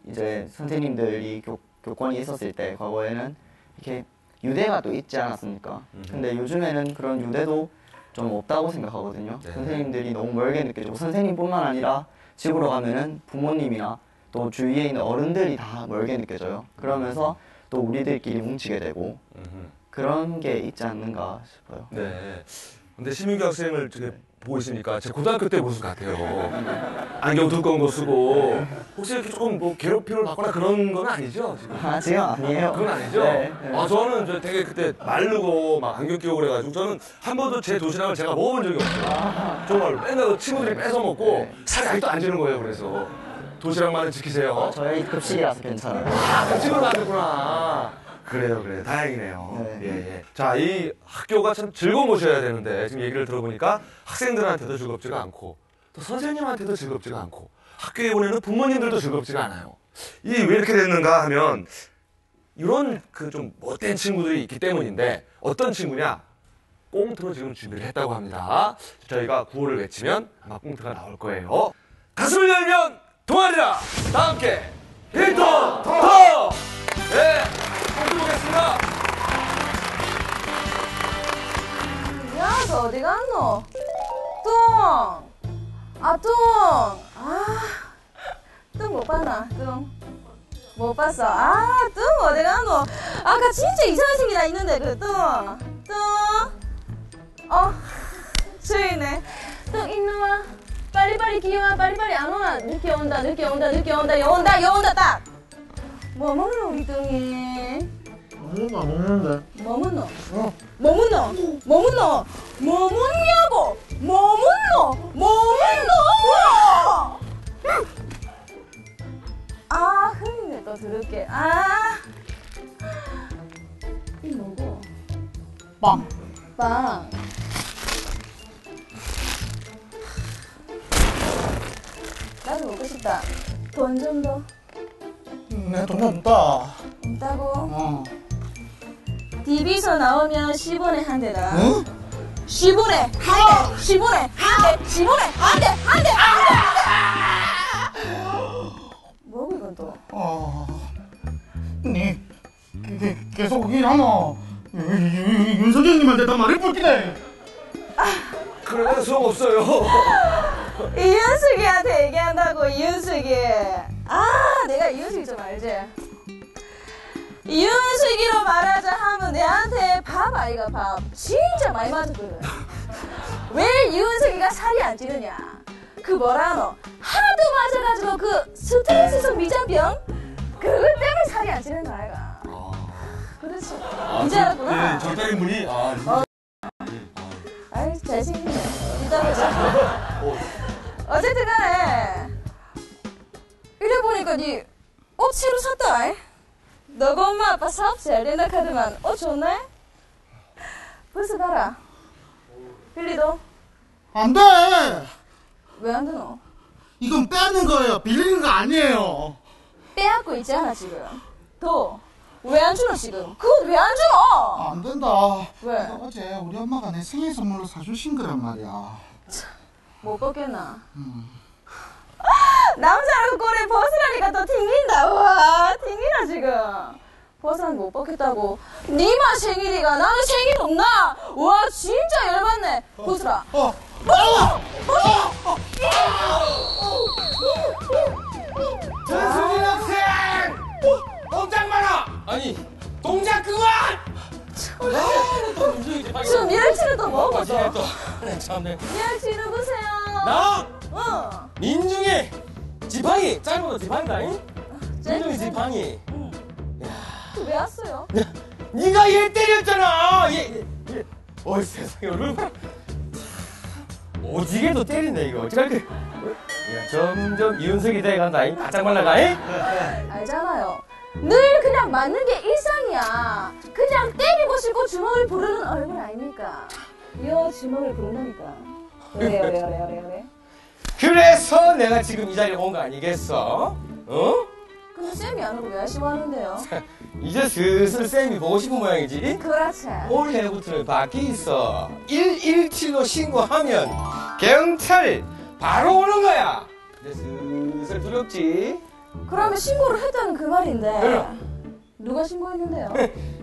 이제 선생님들이 교권이 있었을 때 과거에는 이렇게 유대가 또 있지 않았습니까? 근데 요즘에는 그런 유대도 좀 없다고 생각하거든요. 선생님들이 너무 멀게 느껴지고 선생님뿐만 아니라 집으로 가면은 부모님이나 또 주위에 있는 어른들이 다 멀게 느껴져요. 그러면서 또 우리들끼리 뭉치게 되고 그런 게 있지 않는가 싶어요. 네. 근데 신민규 학생을 보고 있으니까 제 고등학교 때 모습 같아요. 안경 두꺼운 거 쓰고 혹시 이렇게 조금 뭐 괴롭힘을 받거나 그런 건 아니죠? 지금? 지금 아니에요. 그건 아니죠? 네. 저는 되게 그때 마르고 막 안경 끼고 그래가지고 저는 한 번도 제 도시락을 제가 먹어본 적이 없어요. 정말 맨날 친구들이 뺏어 먹고 살이 아직도 안 찌는 거예요. 그래서 도시락만은 지키세요. 저희 급식이라서 괜찮아요. 급식으로 만들구나. 그래요. 다행이네요. 예. 자, 이 학교가 참 즐거운 곳이어야 되는데 지금 얘기를 들어보니까 학생들한테도 즐겁지가 않고 또 선생님한테도 즐겁지가 않고 학교에 보내는 부모님들도 즐겁지가 않아요. 이 왜 이렇게 됐는가 하면 이런 그 좀 못된 친구들이 있기 때문인데 어떤 친구냐? 꽁트로 지금 준비를 했다고 합니다. 저희가 구호를 외치면 아마 꽁트가 나올 거예요. 가슴을 열면 동아리라! 다 함께 힐톤 더! 네, 꽁트 보겠습니다. 야, 너 어디 갔노? 뚱! 뚱 못 봤나? 뚱. 못 봤어. 뚱 어디 갔노? 아까 진짜 이상한 새끼 나 있는데, 그 뚱. 저기네. 뚱, 일로 와. 빨리빨리 기어와. 빨리빨리 안 오나? 늦게 온다. 여 온다, 딱! 뭐 먹노, 우리 뚱이? 아무것도 안 먹는데. 뭐 먹노? 뭐 먹냐고! 뭐 먹노! 흐리네, 또 더럽게. 이 뭐고? 빵. 나도 먹고 싶다. 돈 좀 더. 내 돈 없다. 없다고? DB에서 나오면 10원에 한 대다. 응? 10원에 한 대! 10원에 한 대! 10원에 한 대! 뭐고 이건 또? 니 계속 일하노. 윤석이 형님한테 다 말해볼게. 그러면 수업 없어요. 이윤숙이한테 얘기한다고. 이윤숙이. 내가 이윤숙이 좀 알지? 이윤숙이로 말하자 하면 내한테 밥 아이가 밥 진짜 많이 맞았거든. 왜 이윤숙이가 살이 안 찌느냐? 그 뭐라노? 하도 맞아가지고 그 스트레스성 미장병? 그것 때문에 살이 안 찌는 거 아이가. 그렇지. 이제 알았구나. 네, 저 때린 분이 아이 잘생기네. 이따 보자. 어쨌든 간에 이래 보니까 니 옷 새로 샀다. 너가 엄마 아빠 사업 잘 된다 카드만 옷 좋네? 벌써 가라. 빌리도? 안 돼. 왜 안 되노? 이건 빼앗는 거예요. 빌리는 거 아니에요. 빼앗고 있잖아 지금. 왜 안 주노 지금? 그거 왜 안 주노? 안 된다. 왜? 어제 우리 엄마가 내 생일 선물로 사주신 거란 말이야. 못 벗겠나? 남자라고 꼬리에 벗으라니까 또 튕긴다. 와 튕기나 지금. 벗으라니 못 벗겠다고. 니만 생일이가 나는 생일 없나? 와 진짜 열받네. 벗으라. 전수진 학생! 동작 마라! 아니 동작 그만! 지금 멸치를 또 먹었어. 참네. 멸치 누구세요? 나? 응. 민중이 지팡이 짧은 거 지팡이다. 민중이 지팡이. 왜 왔어요? 네가 얘 때렸잖아. 어이 세상에 얼굴 봐. 오지게도 때리네 이거. 어떡할게. 야, 점점 이윤석이 돼간다. 바짝 말라가. 알잖아요. 늘 그냥 맞는 게 일상이야. 그냥 때리고 싶고 주먹을 부르는 얼굴 아닙니까? 여 주먹을 부른다니까. 그래. 그래서 내가 지금 이 자리에 온 거 아니겠어? 근데 쌤이 안 오고 왜 하시는데요? 이제 슬슬 쌤이 보고 싶은 모양이지? 그렇지. 올해부터는 밖에 있어. 117로 신고하면 경찰 바로 오는 거야. 근데 슬슬 두렵지? 그러면 신고를 했다는 그 말인데 그럼. 누가 신고했는데요?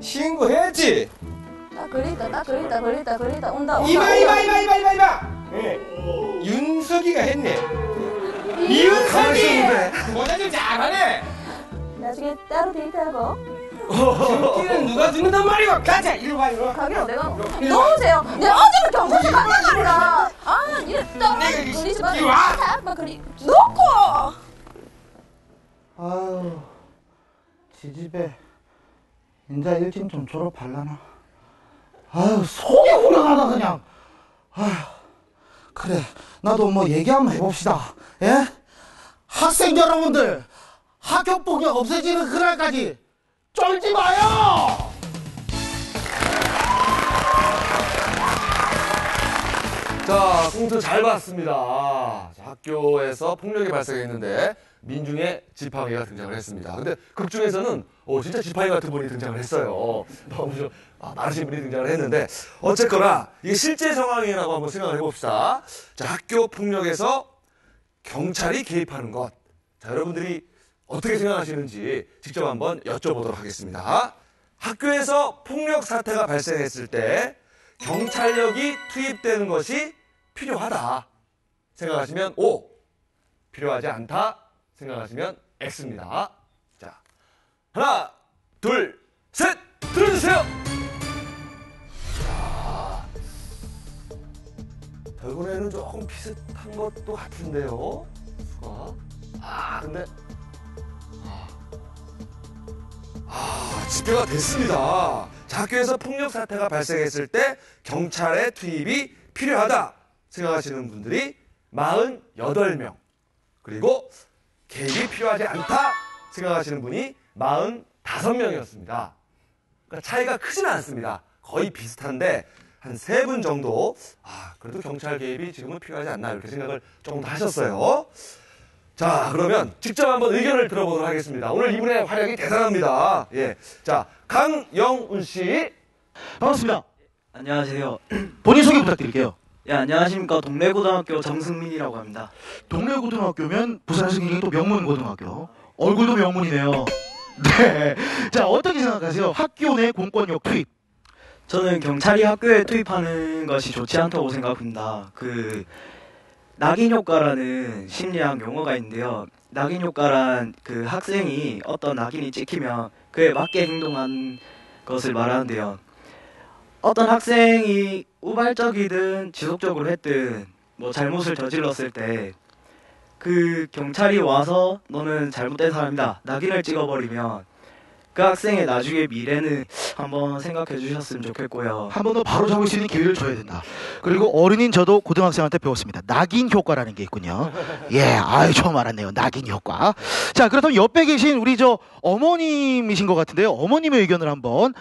신고했지? 딱 걸렸다 온다. 이봐. 윤석이가 했네. 이윤석이 모자 좀 잘하네. 나중에 따로 데이트하고. 죽기는 누가 죽는단 말이야. 가자 이리 와. 가기로 내가 놓으세요. 내가 어제는 경찰서 갔단 말이야. 니네 딱 걸리지 마. 이리 와. 딱 걸리. 놓고. 아유, 지집에 인자 일찍 좀 졸업하려나. 아유, 속이 후련하다 그냥. 아유, 그래, 나도 뭐 얘기 한번 해봅시다. 예? 학생 여러분들, 학교폭력 없애지는 그날까지 쫄지 마요! 자, 꽁트 잘 봤습니다. 자, 학교에서 폭력이 발생했는데 민중의 지팡이가 등장을 했습니다. 근데 극 중에서는 진짜 지팡이 같은 분이 등장을 했어요. 너무 좀 많으신 분이 등장을 했는데 어쨌거나 이게 실제 상황이라고 한번 생각을 해봅시다. 자, 학교 폭력에서 경찰이 개입하는 것. 자, 여러분들이 어떻게 생각하시는지 직접 한번 여쭤보도록 하겠습니다. 학교에서 폭력 사태가 발생했을 때 경찰력이 투입되는 것이 필요하다 생각하시면 O, 필요하지 않다 생각하시면 X입니다. 자, 하나, 둘, 셋, 들어주세요. 자, 결국에는 조금 비슷한 것도 같은데요. 수가. 근데 집계가 됐습니다. 자, 학교에서 폭력 사태가 발생했을 때 경찰의 투입이 필요하다 생각하시는 분들이 48명, 그리고 개입이 필요하지 않다 생각하시는 분이 45명이었습니다. 그러니까 차이가 크지는 않습니다. 거의 비슷한데 한 3분 정도 그래도 경찰 개입이 지금은 필요하지 않나 이렇게 생각을 조금 더 하셨어요. 자, 그러면 직접 한번 의견을 들어보도록 하겠습니다. 오늘 이분의 활약이 대단합니다. 예, 자, 강영운 씨. 반갑습니다. 안녕하세요. 본인 소개 부탁드릴게요. 예, 안녕하십니까. 동래고등학교 정승민이라고 합니다. 동래고등학교면 부산에서 굉장히 또 명문고등학교. 얼굴도 명문이네요. 네. 자, 어떻게 생각하세요? 학교 내 공권력 투입. 저는 경찰이 학교에 투입하는 것이 좋지 않다고 생각합니다. 낙인 효과라는 심리학 용어가 있는데요. 낙인 효과란 그 학생이 어떤 낙인이 찍히면 그에 맞게 행동한 것을 말하는데요. 어떤 학생이 우발적이든 지속적으로 했든 뭐 잘못을 저질렀을 때 그 경찰이 와서 너는 잘못된 사람이다 낙인을 찍어버리면 그 학생의 나중에 미래는 한번 생각해 주셨으면 좋겠고요. 한 번 더 바로 잡을 수 있는 기회를 줘야 된다. 그리고 어른인 저도 고등학생한테 배웠습니다. 낙인 효과라는 게 있군요. 예, 처음 알았네요. 낙인 효과. 자, 그렇다면 옆에 계신 우리 어머님이신 것 같은데요. 어머님의 의견을 한번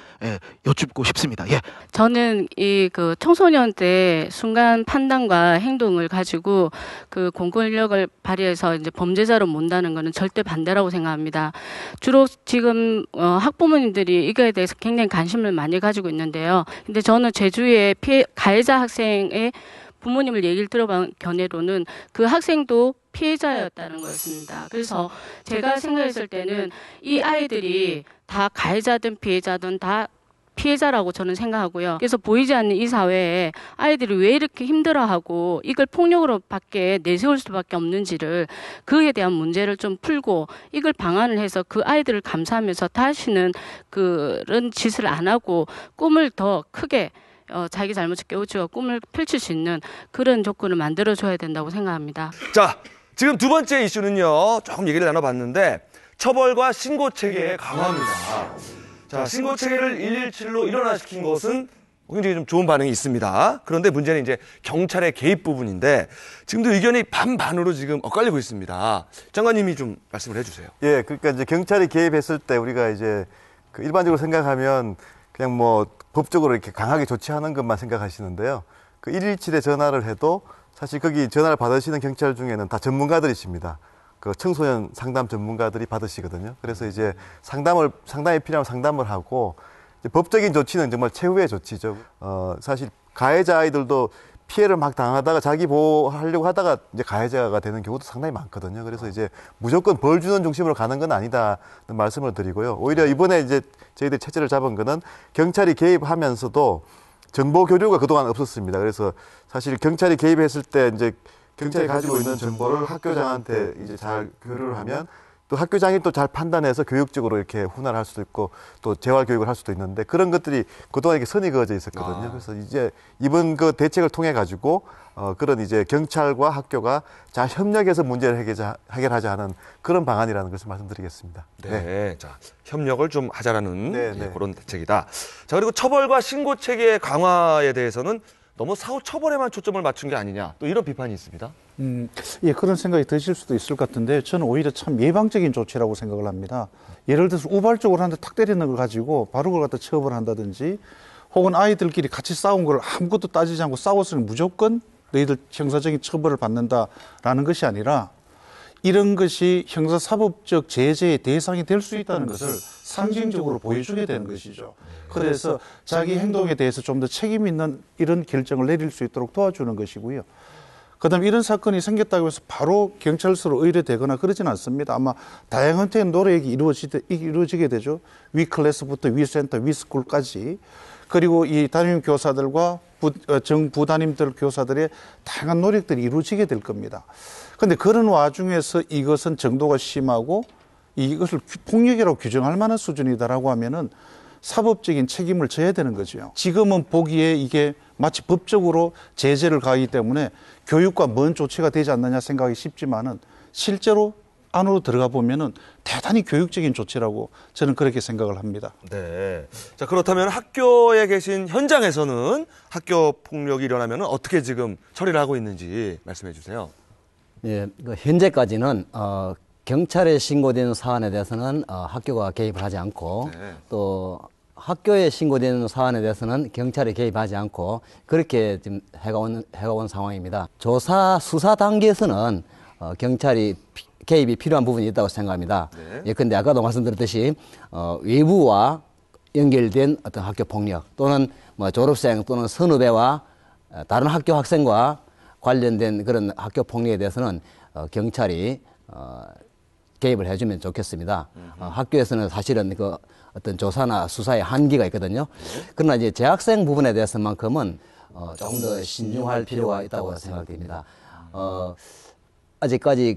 여쭙고 싶습니다. 예. 저는 그 청소년 때 순간 판단과 행동을 가지고 그 공권력을 발휘해서 이제 범죄자로 몬다는 것은 절대 반대라고 생각합니다. 주로 지금 학부모님들이 이거에 대해서 굉장히 관심을 많이 가지고 있는데요. 근데 저는 제 주위에 가해자 학생의 부모님을 얘기를 들어본 견해로는 그 학생도 피해자였다는 거였습니다. 그래서 제가 생각했을 때는 이 아이들이 다 가해자든 피해자든 다 피해자라고 저는 생각하고요. 그래서 보이지 않는 이 사회에 아이들이 왜 이렇게 힘들어하고 이걸 폭력으로 밖에 내세울 수밖에 없는지를 그에 대한 문제를 좀 풀고 이걸 방안을 해서 그 아이들을 감사하면서 다시는 그런 짓을 안 하고 꿈을 더 크게 자기 잘못을 깨우치고 꿈을 펼칠 수 있는 그런 조건을 만들어줘야 된다고 생각합니다. 자, 지금 두 번째 이슈는요. 조금 얘기를 나눠봤는데 처벌과 신고 체계의 강화입니다. 자, 신고 체계를 117로 일원화시킨 것은 굉장히 좀 좋은 반응이 있습니다. 그런데 문제는 이제 경찰의 개입 부분인데 지금도 의견이 반반으로 지금 엇갈리고 있습니다. 장관님이 좀 말씀을 해주세요. 예, 그러니까 이제 경찰이 개입했을 때 우리가 이제 일반적으로 생각하면 그냥 뭐 법적으로 이렇게 강하게 조치하는 것만 생각하시는데요. 117에 전화를 해도 사실 거기 전화를 받으시는 경찰 중에는 다 전문가들이십니다. 청소년 상담 전문가들이 받으시거든요. 그래서 이제 상담에 필요한 상담을 하고 이제 법적인 조치는 정말 최후의 조치죠. 사실 가해자 아이들도 피해를 막 당하다가 자기 보호하려고 하다가 이제 가해자가 되는 경우도 상당히 많거든요. 그래서 이제 무조건 벌 주는 중심으로 가는 건 아니다는 말씀을 드리고요. 오히려 이번에 이제 저희들이 체제를 잡은 거는 경찰이 개입하면서도 정보 교류가 그동안 없었습니다. 그래서 사실 경찰이 개입했을 때 이제 경찰이 가지고 있는 정보를 학교장한테 이제 잘 교류를 하면 또 학교장이 또 잘 판단해서 교육적으로 이렇게 훈화를 할 수도 있고 또 재활 교육을 할 수도 있는데 그런 것들이 그동안 이렇게 선이 그어져 있었거든요. 그래서 이제 이번 그 대책을 통해 가지고 그런 이제 경찰과 학교가 잘 협력해서 문제를 해결하자 하는 그런 방안이라는 것을 말씀드리겠습니다. 네. 자, 협력을 좀 하자라는 그런 대책이다. 자, 그리고 처벌과 신고 체계 강화에 대해서는 너무 사후 처벌에만 초점을 맞춘 게 아니냐 또 이런 비판이 있습니다. 예, 그런 생각이 드실 수도 있을 것 같은데 저는 오히려 참 예방적인 조치라고 생각을 합니다. 예를 들어서 우발적으로 한 대 탁 때리는 걸 가지고 바로 그걸 갖다 처벌한다든지 혹은 아이들끼리 같이 싸운 걸 아무것도 따지지 않고 싸웠으니 무조건 너희들 형사적인 처벌을 받는다라는 것이 아니라 이런 것이 형사사법적 제재의 대상이 될 수 있다는 것을 상징적으로 보여주게 되는 것이죠. 그래서 자기 행동에 대해서 좀 더 책임 있는 이런 결정을 내릴 수 있도록 도와주는 것이고요. 그다음에 이런 사건이 생겼다고 해서 바로 경찰서로 의뢰되거나 그러지는 않습니다. 아마 다양한 노력이 이루어지게 되죠. 위클래스부터 위센터, 위스쿨까지. 그리고 이 담임 교사들과 정부담임들 교사들의 다양한 노력들이 이루어지게 될 겁니다. 그런데 그런 와중에서 이것은 정도가 심하고 이것을 폭력이라고 규정할 만한 수준이다라고 하면은 사법적인 책임을 져야 되는 거죠. 지금은 보기에 이게 마치 법적으로 제재를 가하기 때문에 교육과 먼 조치가 되지 않느냐 생각이 쉽지만은 실제로 안으로 들어가 보면은 대단히 교육적인 조치라고 저는 그렇게 생각을 합니다. 네. 자, 그렇다면 학교에 계신 현장에서는 학교 폭력이 일어나면 어떻게 지금 처리를 하고 있는지 말씀해 주세요. 예, 현재까지는 경찰에 신고되는 사안에 대해서는 학교가 개입을 하지 않고 또 학교에 신고되는 사안에 대해서는 경찰이 개입하지 않고 그렇게 지금 해가온 상황입니다. 조사 수사 단계에서는 경찰이 개입이 필요한 부분이 있다고 생각합니다. 예컨대 아까도 말씀드렸듯이 외부와 연결된 어떤 학교 폭력 또는 뭐 졸업생 또는 선후배와 다른 학교 학생과 관련된 그런 학교 폭력에 대해서는 경찰이 개입을 해주면 좋겠습니다. 학교에서는 사실은 그 어떤 조사나 수사의 한계가 있거든요. 그러나 이제 재학생 부분에 대해서만큼은 조금 더 신중할 필요가 있다고 생각됩니다. 아직까지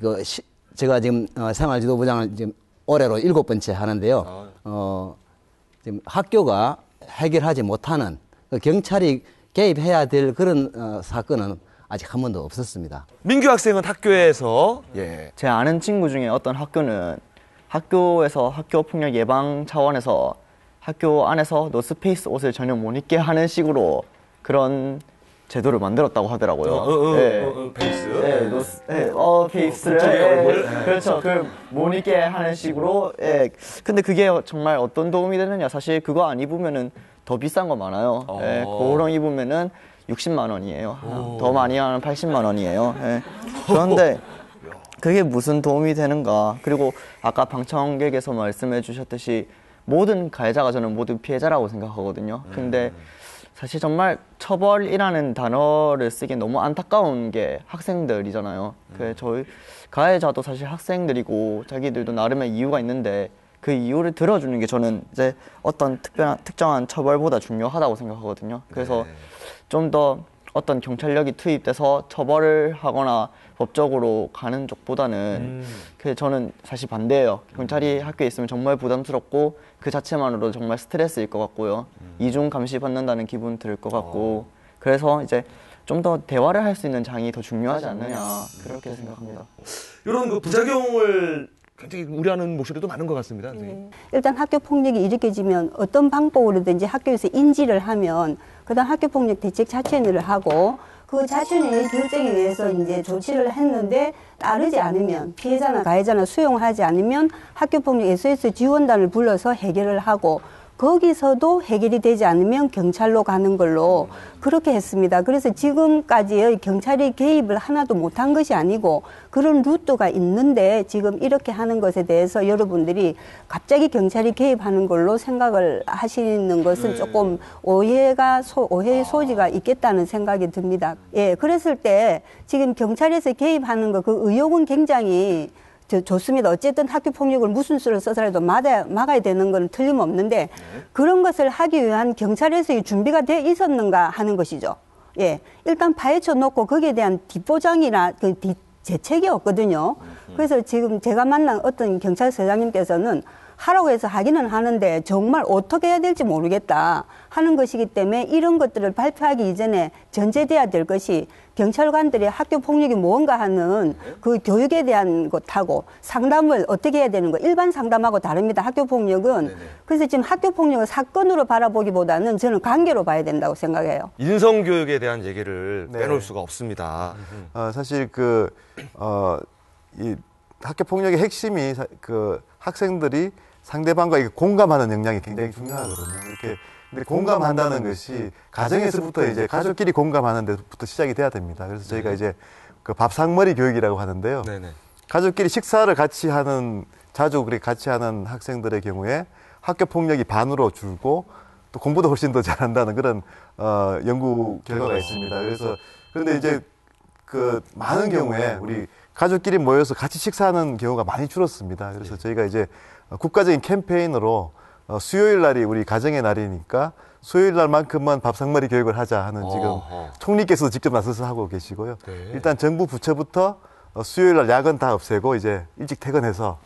제가 지금 생활지도부장을 지금 올해로 7번째 하는데요. 지금 학교가 해결하지 못하는 경찰이 개입해야 될 그런 사건은 아직 한 번도 없었습니다. 민규 학생은 학교에서 제 아는 친구 중에 어떤 학교는 학교에서 학교 폭력 예방 차원에서 학교 안에서 노스페이스 옷을 전혀 못 입게 하는 식으로 그런 제도를 만들었다고 하더라고요. 페이스? 페이스를 그렇죠. 그걸 못 입게 하는 식으로. 근데 그게 정말 어떤 도움이 되느냐? 사실 그거 안 입으면은 더 비싼 거 많아요. 그런 입으면은 60만 원이에요. 더 많이 하면 80만 원이에요. 그런데 그게 무슨 도움이 되는가? 그리고 아까 방청객에서 말씀해 주셨듯이 모든 가해자가 저는 모든 피해자라고 생각하거든요. 근데 사실 정말 처벌이라는 단어를 쓰기엔 너무 안타까운 게 학생들이잖아요. 저희 가해자도 사실 학생들이고 자기들도 나름의 이유가 있는데 그 이유를 들어주는 게 저는 이제 어떤 특정한 처벌보다 중요하다고 생각하거든요. 그래서 좀 더 어떤 경찰력이 투입돼서 처벌을 하거나 법적으로 가는 쪽보다는 저는 사실 반대예요. 경찰이 학교에 있으면 정말 부담스럽고 그 자체만으로도 정말 스트레스일 것 같고요. 이중 감시 받는다는 기분 들 것 같고 그래서 이제 좀 더 대화를 할 수 있는 장이 더 중요하지 않느냐 그렇게 생각합니다. 이런 그 부작용을 굉장히 우려하는 목소리도 많은 것 같습니다. 일단 학교 폭력이 일으켜지면 어떤 방법으로든지 학교에서 인지를 하면 그다음 학교 폭력 대책 자체를 하고 그 자체의 결정에 의해서 이제 조치를 했는데 따르지 않으면 피해자나 가해자나 수용하지 않으면 학교 폭력 SOS 지원단을 불러서 해결을 하고 거기서도 해결이 되지 않으면 경찰로 가는 걸로 그렇게 했습니다. 그래서 지금까지의 경찰이 개입을 하나도 못한 것이 아니고 그런 루트가 있는데 지금 이렇게 하는 것에 대해서 여러분들이 갑자기 경찰이 개입하는 걸로 생각을 하시는 것은 조금 오해의 소지가 있겠다는 생각이 듭니다. 예, 그랬을 때 지금 경찰에서 개입하는 거 그 의혹은 굉장히 좋습니다. 어쨌든 학교 폭력을 무슨 수를 써서라도 막아야 되는 건 틀림없는데 그런 것을 하기 위한 경찰에서의 준비가 돼 있었는가 하는 것이죠. 예, 일단 파헤쳐 놓고 거기에 대한 뒷보장이나 재책이 없거든요. 그래서 지금 제가 만난 어떤 경찰서장님께서는 하라고 해서 하기는 하는데 정말 어떻게 해야 될지 모르겠다 하는 것이기 때문에 이런 것들을 발표하기 이전에 전제돼야 될 것이 경찰관들이 학교 폭력이 뭔가 하는 그 교육에 대한 것하고 상담을 어떻게 해야 되는 거 일반 상담하고 다릅니다. 학교 폭력은. 그래서 지금 학교 폭력을 사건으로 바라보기보다는 저는 관계로 봐야 된다고 생각해요. 인성 교육에 대한 얘기를 빼놓을 수가 없습니다. 사실 이 학교 폭력의 핵심이 그 학생들이 상대방과 공감하는 역량이 굉장히 중요하거든요. 이렇게 근데 공감한다는 것이 가정에서부터 이제 가족끼리 공감하는 데부터 시작이 돼야 됩니다. 그래서 저희가 이제 그 밥상머리 교육이라고 하는데요. 가족끼리 식사를 같이 하는 자주 그렇게 같이 하는 학생들의 경우에 학교 폭력이 반으로 줄고 또 공부도 훨씬 더 잘한다는 그런 연구 결과가 있습니다. 그래서 그런데 이제 그 많은 경우에 우리 가족끼리 모여서 같이 식사하는 경우가 많이 줄었습니다. 그래서 저희가 이제 국가적인 캠페인으로 수요일 날이 우리 가정의 날이니까 수요일 날만큼만 밥상머리 교육을 하자 하는 지금 총리께서도 직접 나서서 하고 계시고요. 일단 정부 부처부터 수요일 날 야근 다 없애고 이제 일찍 퇴근해서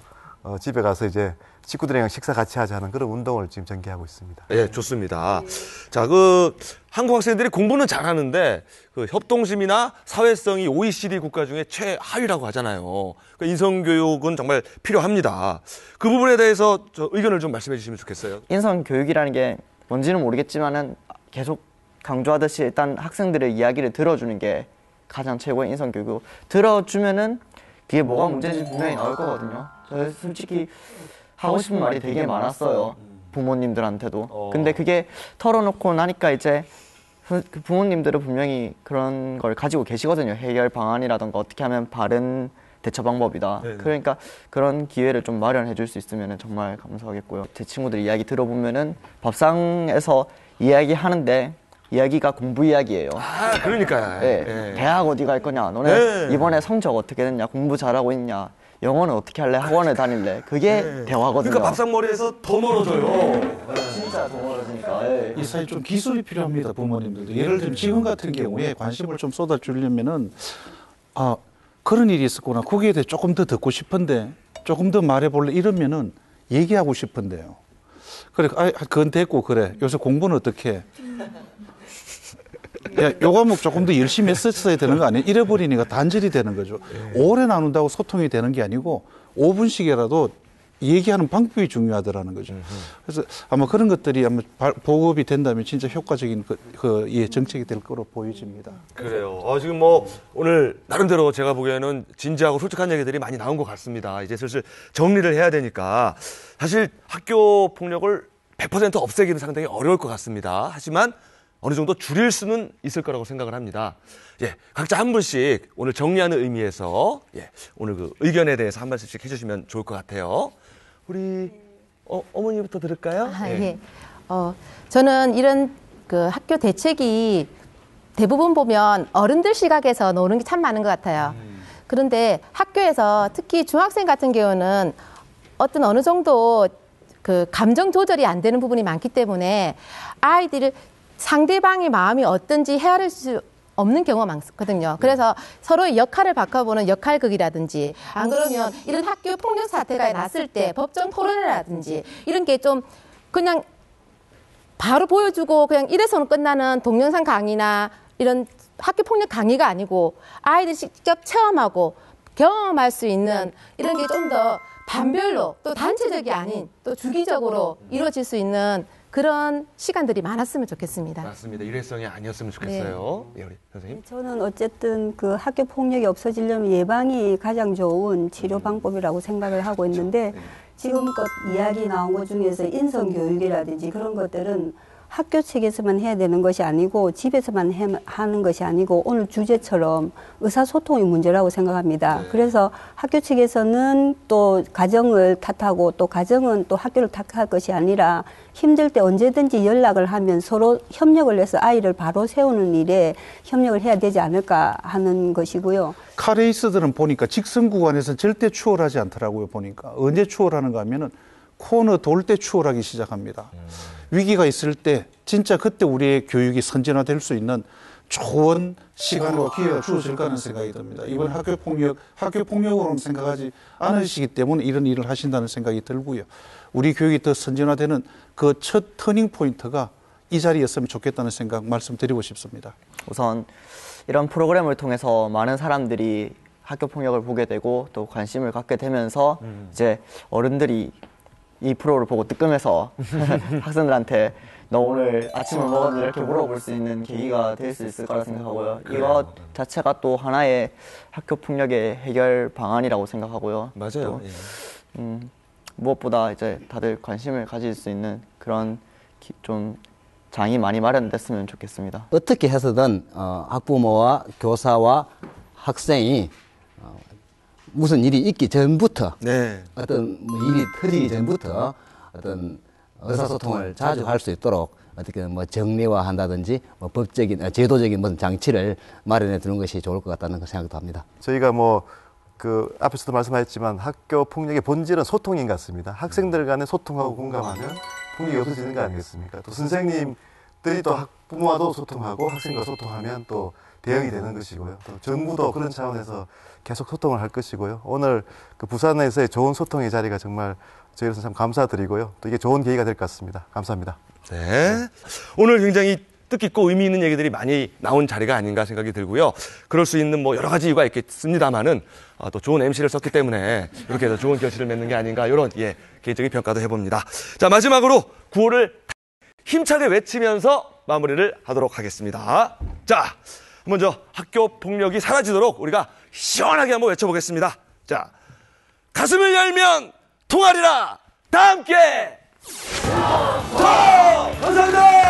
집에 가서 이제 식구들이랑 식사 같이 하자 하는 그런 운동을 지금 전개하고 있습니다. 예, 좋습니다. 자, 한국 학생들이 공부는 잘하는데 협동심이나 사회성이 OECD 국가 중에 최하위라고 하잖아요. 인성교육은 정말 필요합니다. 그 부분에 대해서 의견을 좀 말씀해 주시면 좋겠어요. 인성교육이라는 게 뭔지는 모르겠지만은 계속 강조하듯이 일단 학생들의 이야기를 들어주는 게 가장 최고의 인성교육이고 들어주면은 그게 뭐가 문제인지 분명히 나올 거거든요. 저 솔직히 하고 싶은 말이 되게 많았어요. 부모님들한테도. 근데 그게 털어놓고 나니까 이제 부모님들은 분명히 그런 걸 가지고 계시거든요. 해결 방안이라던가 어떻게 하면 바른 대처 방법이다. 그러니까 그런 기회를 좀 마련해 줄 수 있으면 정말 감사하겠고요. 제 친구들 이야기 들어보면은 밥상에서 이야기하는데 이야기가 공부 이야기예요. 그러니까요. 네. 대학 어디 갈 거냐? 너네 이번에 성적 어떻게 됐냐? 공부 잘하고 있냐? 영어는 어떻게 할래? 학원을 다닐래? 그게 대화거든요. 그러니까 밥상머리에서 더 멀어져요. 진짜 더 멀어지니까. 이 사회 좀 기술이 필요합니다. 부모님들도. 예를 들면 지금 같은 경우에 관심을 좀 쏟아주려면은 그런 일이 있었구나. 거기에 대해 조금 더 듣고 싶은데 조금 더 말해볼래? 이러면은 얘기하고 싶은데요. 그래, 그건 됐고 그래. 요새 공부는 어떻게 해? 야, 요 과목 조금 더 열심히 했었어야 되는 거 아니에요? 잃어버리니까 단절이 되는 거죠. 오래 나눈다고 소통이 되는 게 아니고 5분씩이라도 얘기하는 방법이 중요하더라는 거죠. 그래서 아마 그런 것들이 아마 보급이 된다면 진짜 효과적인 정책이 될 거로 보여집니다. 그래요. 지금 오늘 나름대로 제가 보기에는 진지하고 솔직한 얘기들이 많이 나온 것 같습니다. 이제 슬슬 정리를 해야 되니까 사실 학교 폭력을 100% 없애기는 상당히 어려울 것 같습니다. 하지만 어느 정도 줄일 수는 있을 거라고 생각을 합니다. 예, 각자 한 분씩 오늘 정리하는 의미에서 오늘 그 의견에 대해서 한 말씀씩 해주시면 좋을 것 같아요. 우리 어머니부터 들을까요? 예. 저는 이런 그 학교 대책이 대부분 보면 어른들 시각에서 노는 게 참 많은 것 같아요. 그런데 학교에서 특히 중학생 같은 경우는 어느 정도 그 감정 조절이 안 되는 부분이 많기 때문에 아이들을 상대방의 마음이 어떤지 헤아릴 수 없는 경우가 많거든요. 그래서 서로의 역할을 바꿔보는 역할극이라든지 안 그러면 이런 학교 폭력 사태가 났을 때 법정 토론회라든지 이런 게 좀 그냥 바로 보여주고 그냥 이래서는 끝나는 동영상 강의나 이런 학교 폭력 강의가 아니고 아이들이 직접 체험하고 경험할 수 있는 이런 게 좀 더 반별로 또 단체적이 아닌 또 주기적으로 이루어질 수 있는 그런 시간들이 많았으면 좋겠습니다. 맞습니다. 일회성이 아니었으면 좋겠어요. 네. 우리 선생님. 저는 어쨌든 그 학교 폭력이 없어지려면 예방이 가장 좋은 치료 방법이라고 생각을 하고 있는데 지금껏 이야기 나온 것 중에서 인성교육이라든지 그런 것들은 학교 측에서만 해야 되는 것이 아니고 집에서만 하는 것이 아니고 오늘 주제처럼 의사소통이 문제라고 생각합니다. 그래서 학교 측에서는 또 가정을 탓하고 또 가정은 또 학교를 탓할 것이 아니라 힘들 때 언제든지 연락을 하면 서로 협력을 해서 아이를 바로 세우는 일에 협력을 해야 되지 않을까 하는 것이고요. 카레이스들은 보니까 직선 구간에서는 절대 추월하지 않더라고요. 보니까 언제 추월하는가 하면은 코너 돌 때 추월하기 시작합니다. 위기가 있을 때 진짜 그때 우리의 교육이 선진화될 수 있는 좋은 시간과 기회가 주어질 거라는 생각이 듭니다. 이번 학교 폭력으로는 생각하지 않으시기 때문에 이런 일을 하신다는 생각이 들고요. 우리 교육이 더 선진화되는 그 첫 터닝 포인트가 이 자리였으면 좋겠다는 생각 말씀드리고 싶습니다. 우선 이런 프로그램을 통해서 많은 사람들이 학교 폭력을 보게 되고 또 관심을 갖게 되면서 이제 어른들이 이 프로를 보고 뜨끔해서 학생들한테 너 오늘 아침을 먹었는지 이렇게 물어볼 수 있는 계기가 될 수 있을 거라 생각하고요. 이것 자체가 또 하나의 학교 폭력의 해결 방안이라고 생각하고요. 맞아요. 또, 무엇보다 이제 다들 관심을 가질 수 있는 그런 좀 장이 많이 마련됐으면 좋겠습니다. 어떻게 해서든 학부모와 교사와 학생이 무슨 일이 있기 전부터 어떤 뭐 일이 터지기 전부터 어떤 의사소통을 자주 할 수 있도록 어떻게 뭐 정리화한다든지 뭐 법적인 제도적인 무슨 장치를 마련해 두는 것이 좋을 것 같다는 생각도 합니다. 저희가 그 앞에서도 말씀하셨지만 학교 폭력의 본질은 소통인 것 같습니다. 학생들 간에 소통하고 공감하면 폭력이 없어지는 거 아니겠습니까? 또 선생님들이 또 학부모와도 소통하고 학생과 소통하면 또 대응이 되는 것이고요. 또 정부도 그런 차원에서 계속 소통을 할 것이고요. 오늘 그 부산에서의 좋은 소통의 자리가 정말 저희로서는 참 감사드리고요. 또 이게 좋은 계기가 될 것 같습니다. 감사합니다. 네. 오늘 굉장히 뜻깊고 의미 있는 얘기들이 많이 나온 자리가 아닌가 생각이 들고요. 그럴 수 있는 뭐 여러 가지 이유가 있겠습니다만은 또 좋은 MC를 썼기 때문에 이렇게 해서 좋은 결실을 맺는 게 아닌가 이런 개인적인 평가도 해봅니다. 자, 마지막으로 구호를 힘차게 외치면서 마무리를 하도록 하겠습니다. 자, 먼저 학교 폭력이 사라지도록 우리가 시원하게 한번 외쳐보겠습니다. 자, 가슴을 열면 통하리라. 다 함께. 감사합니다.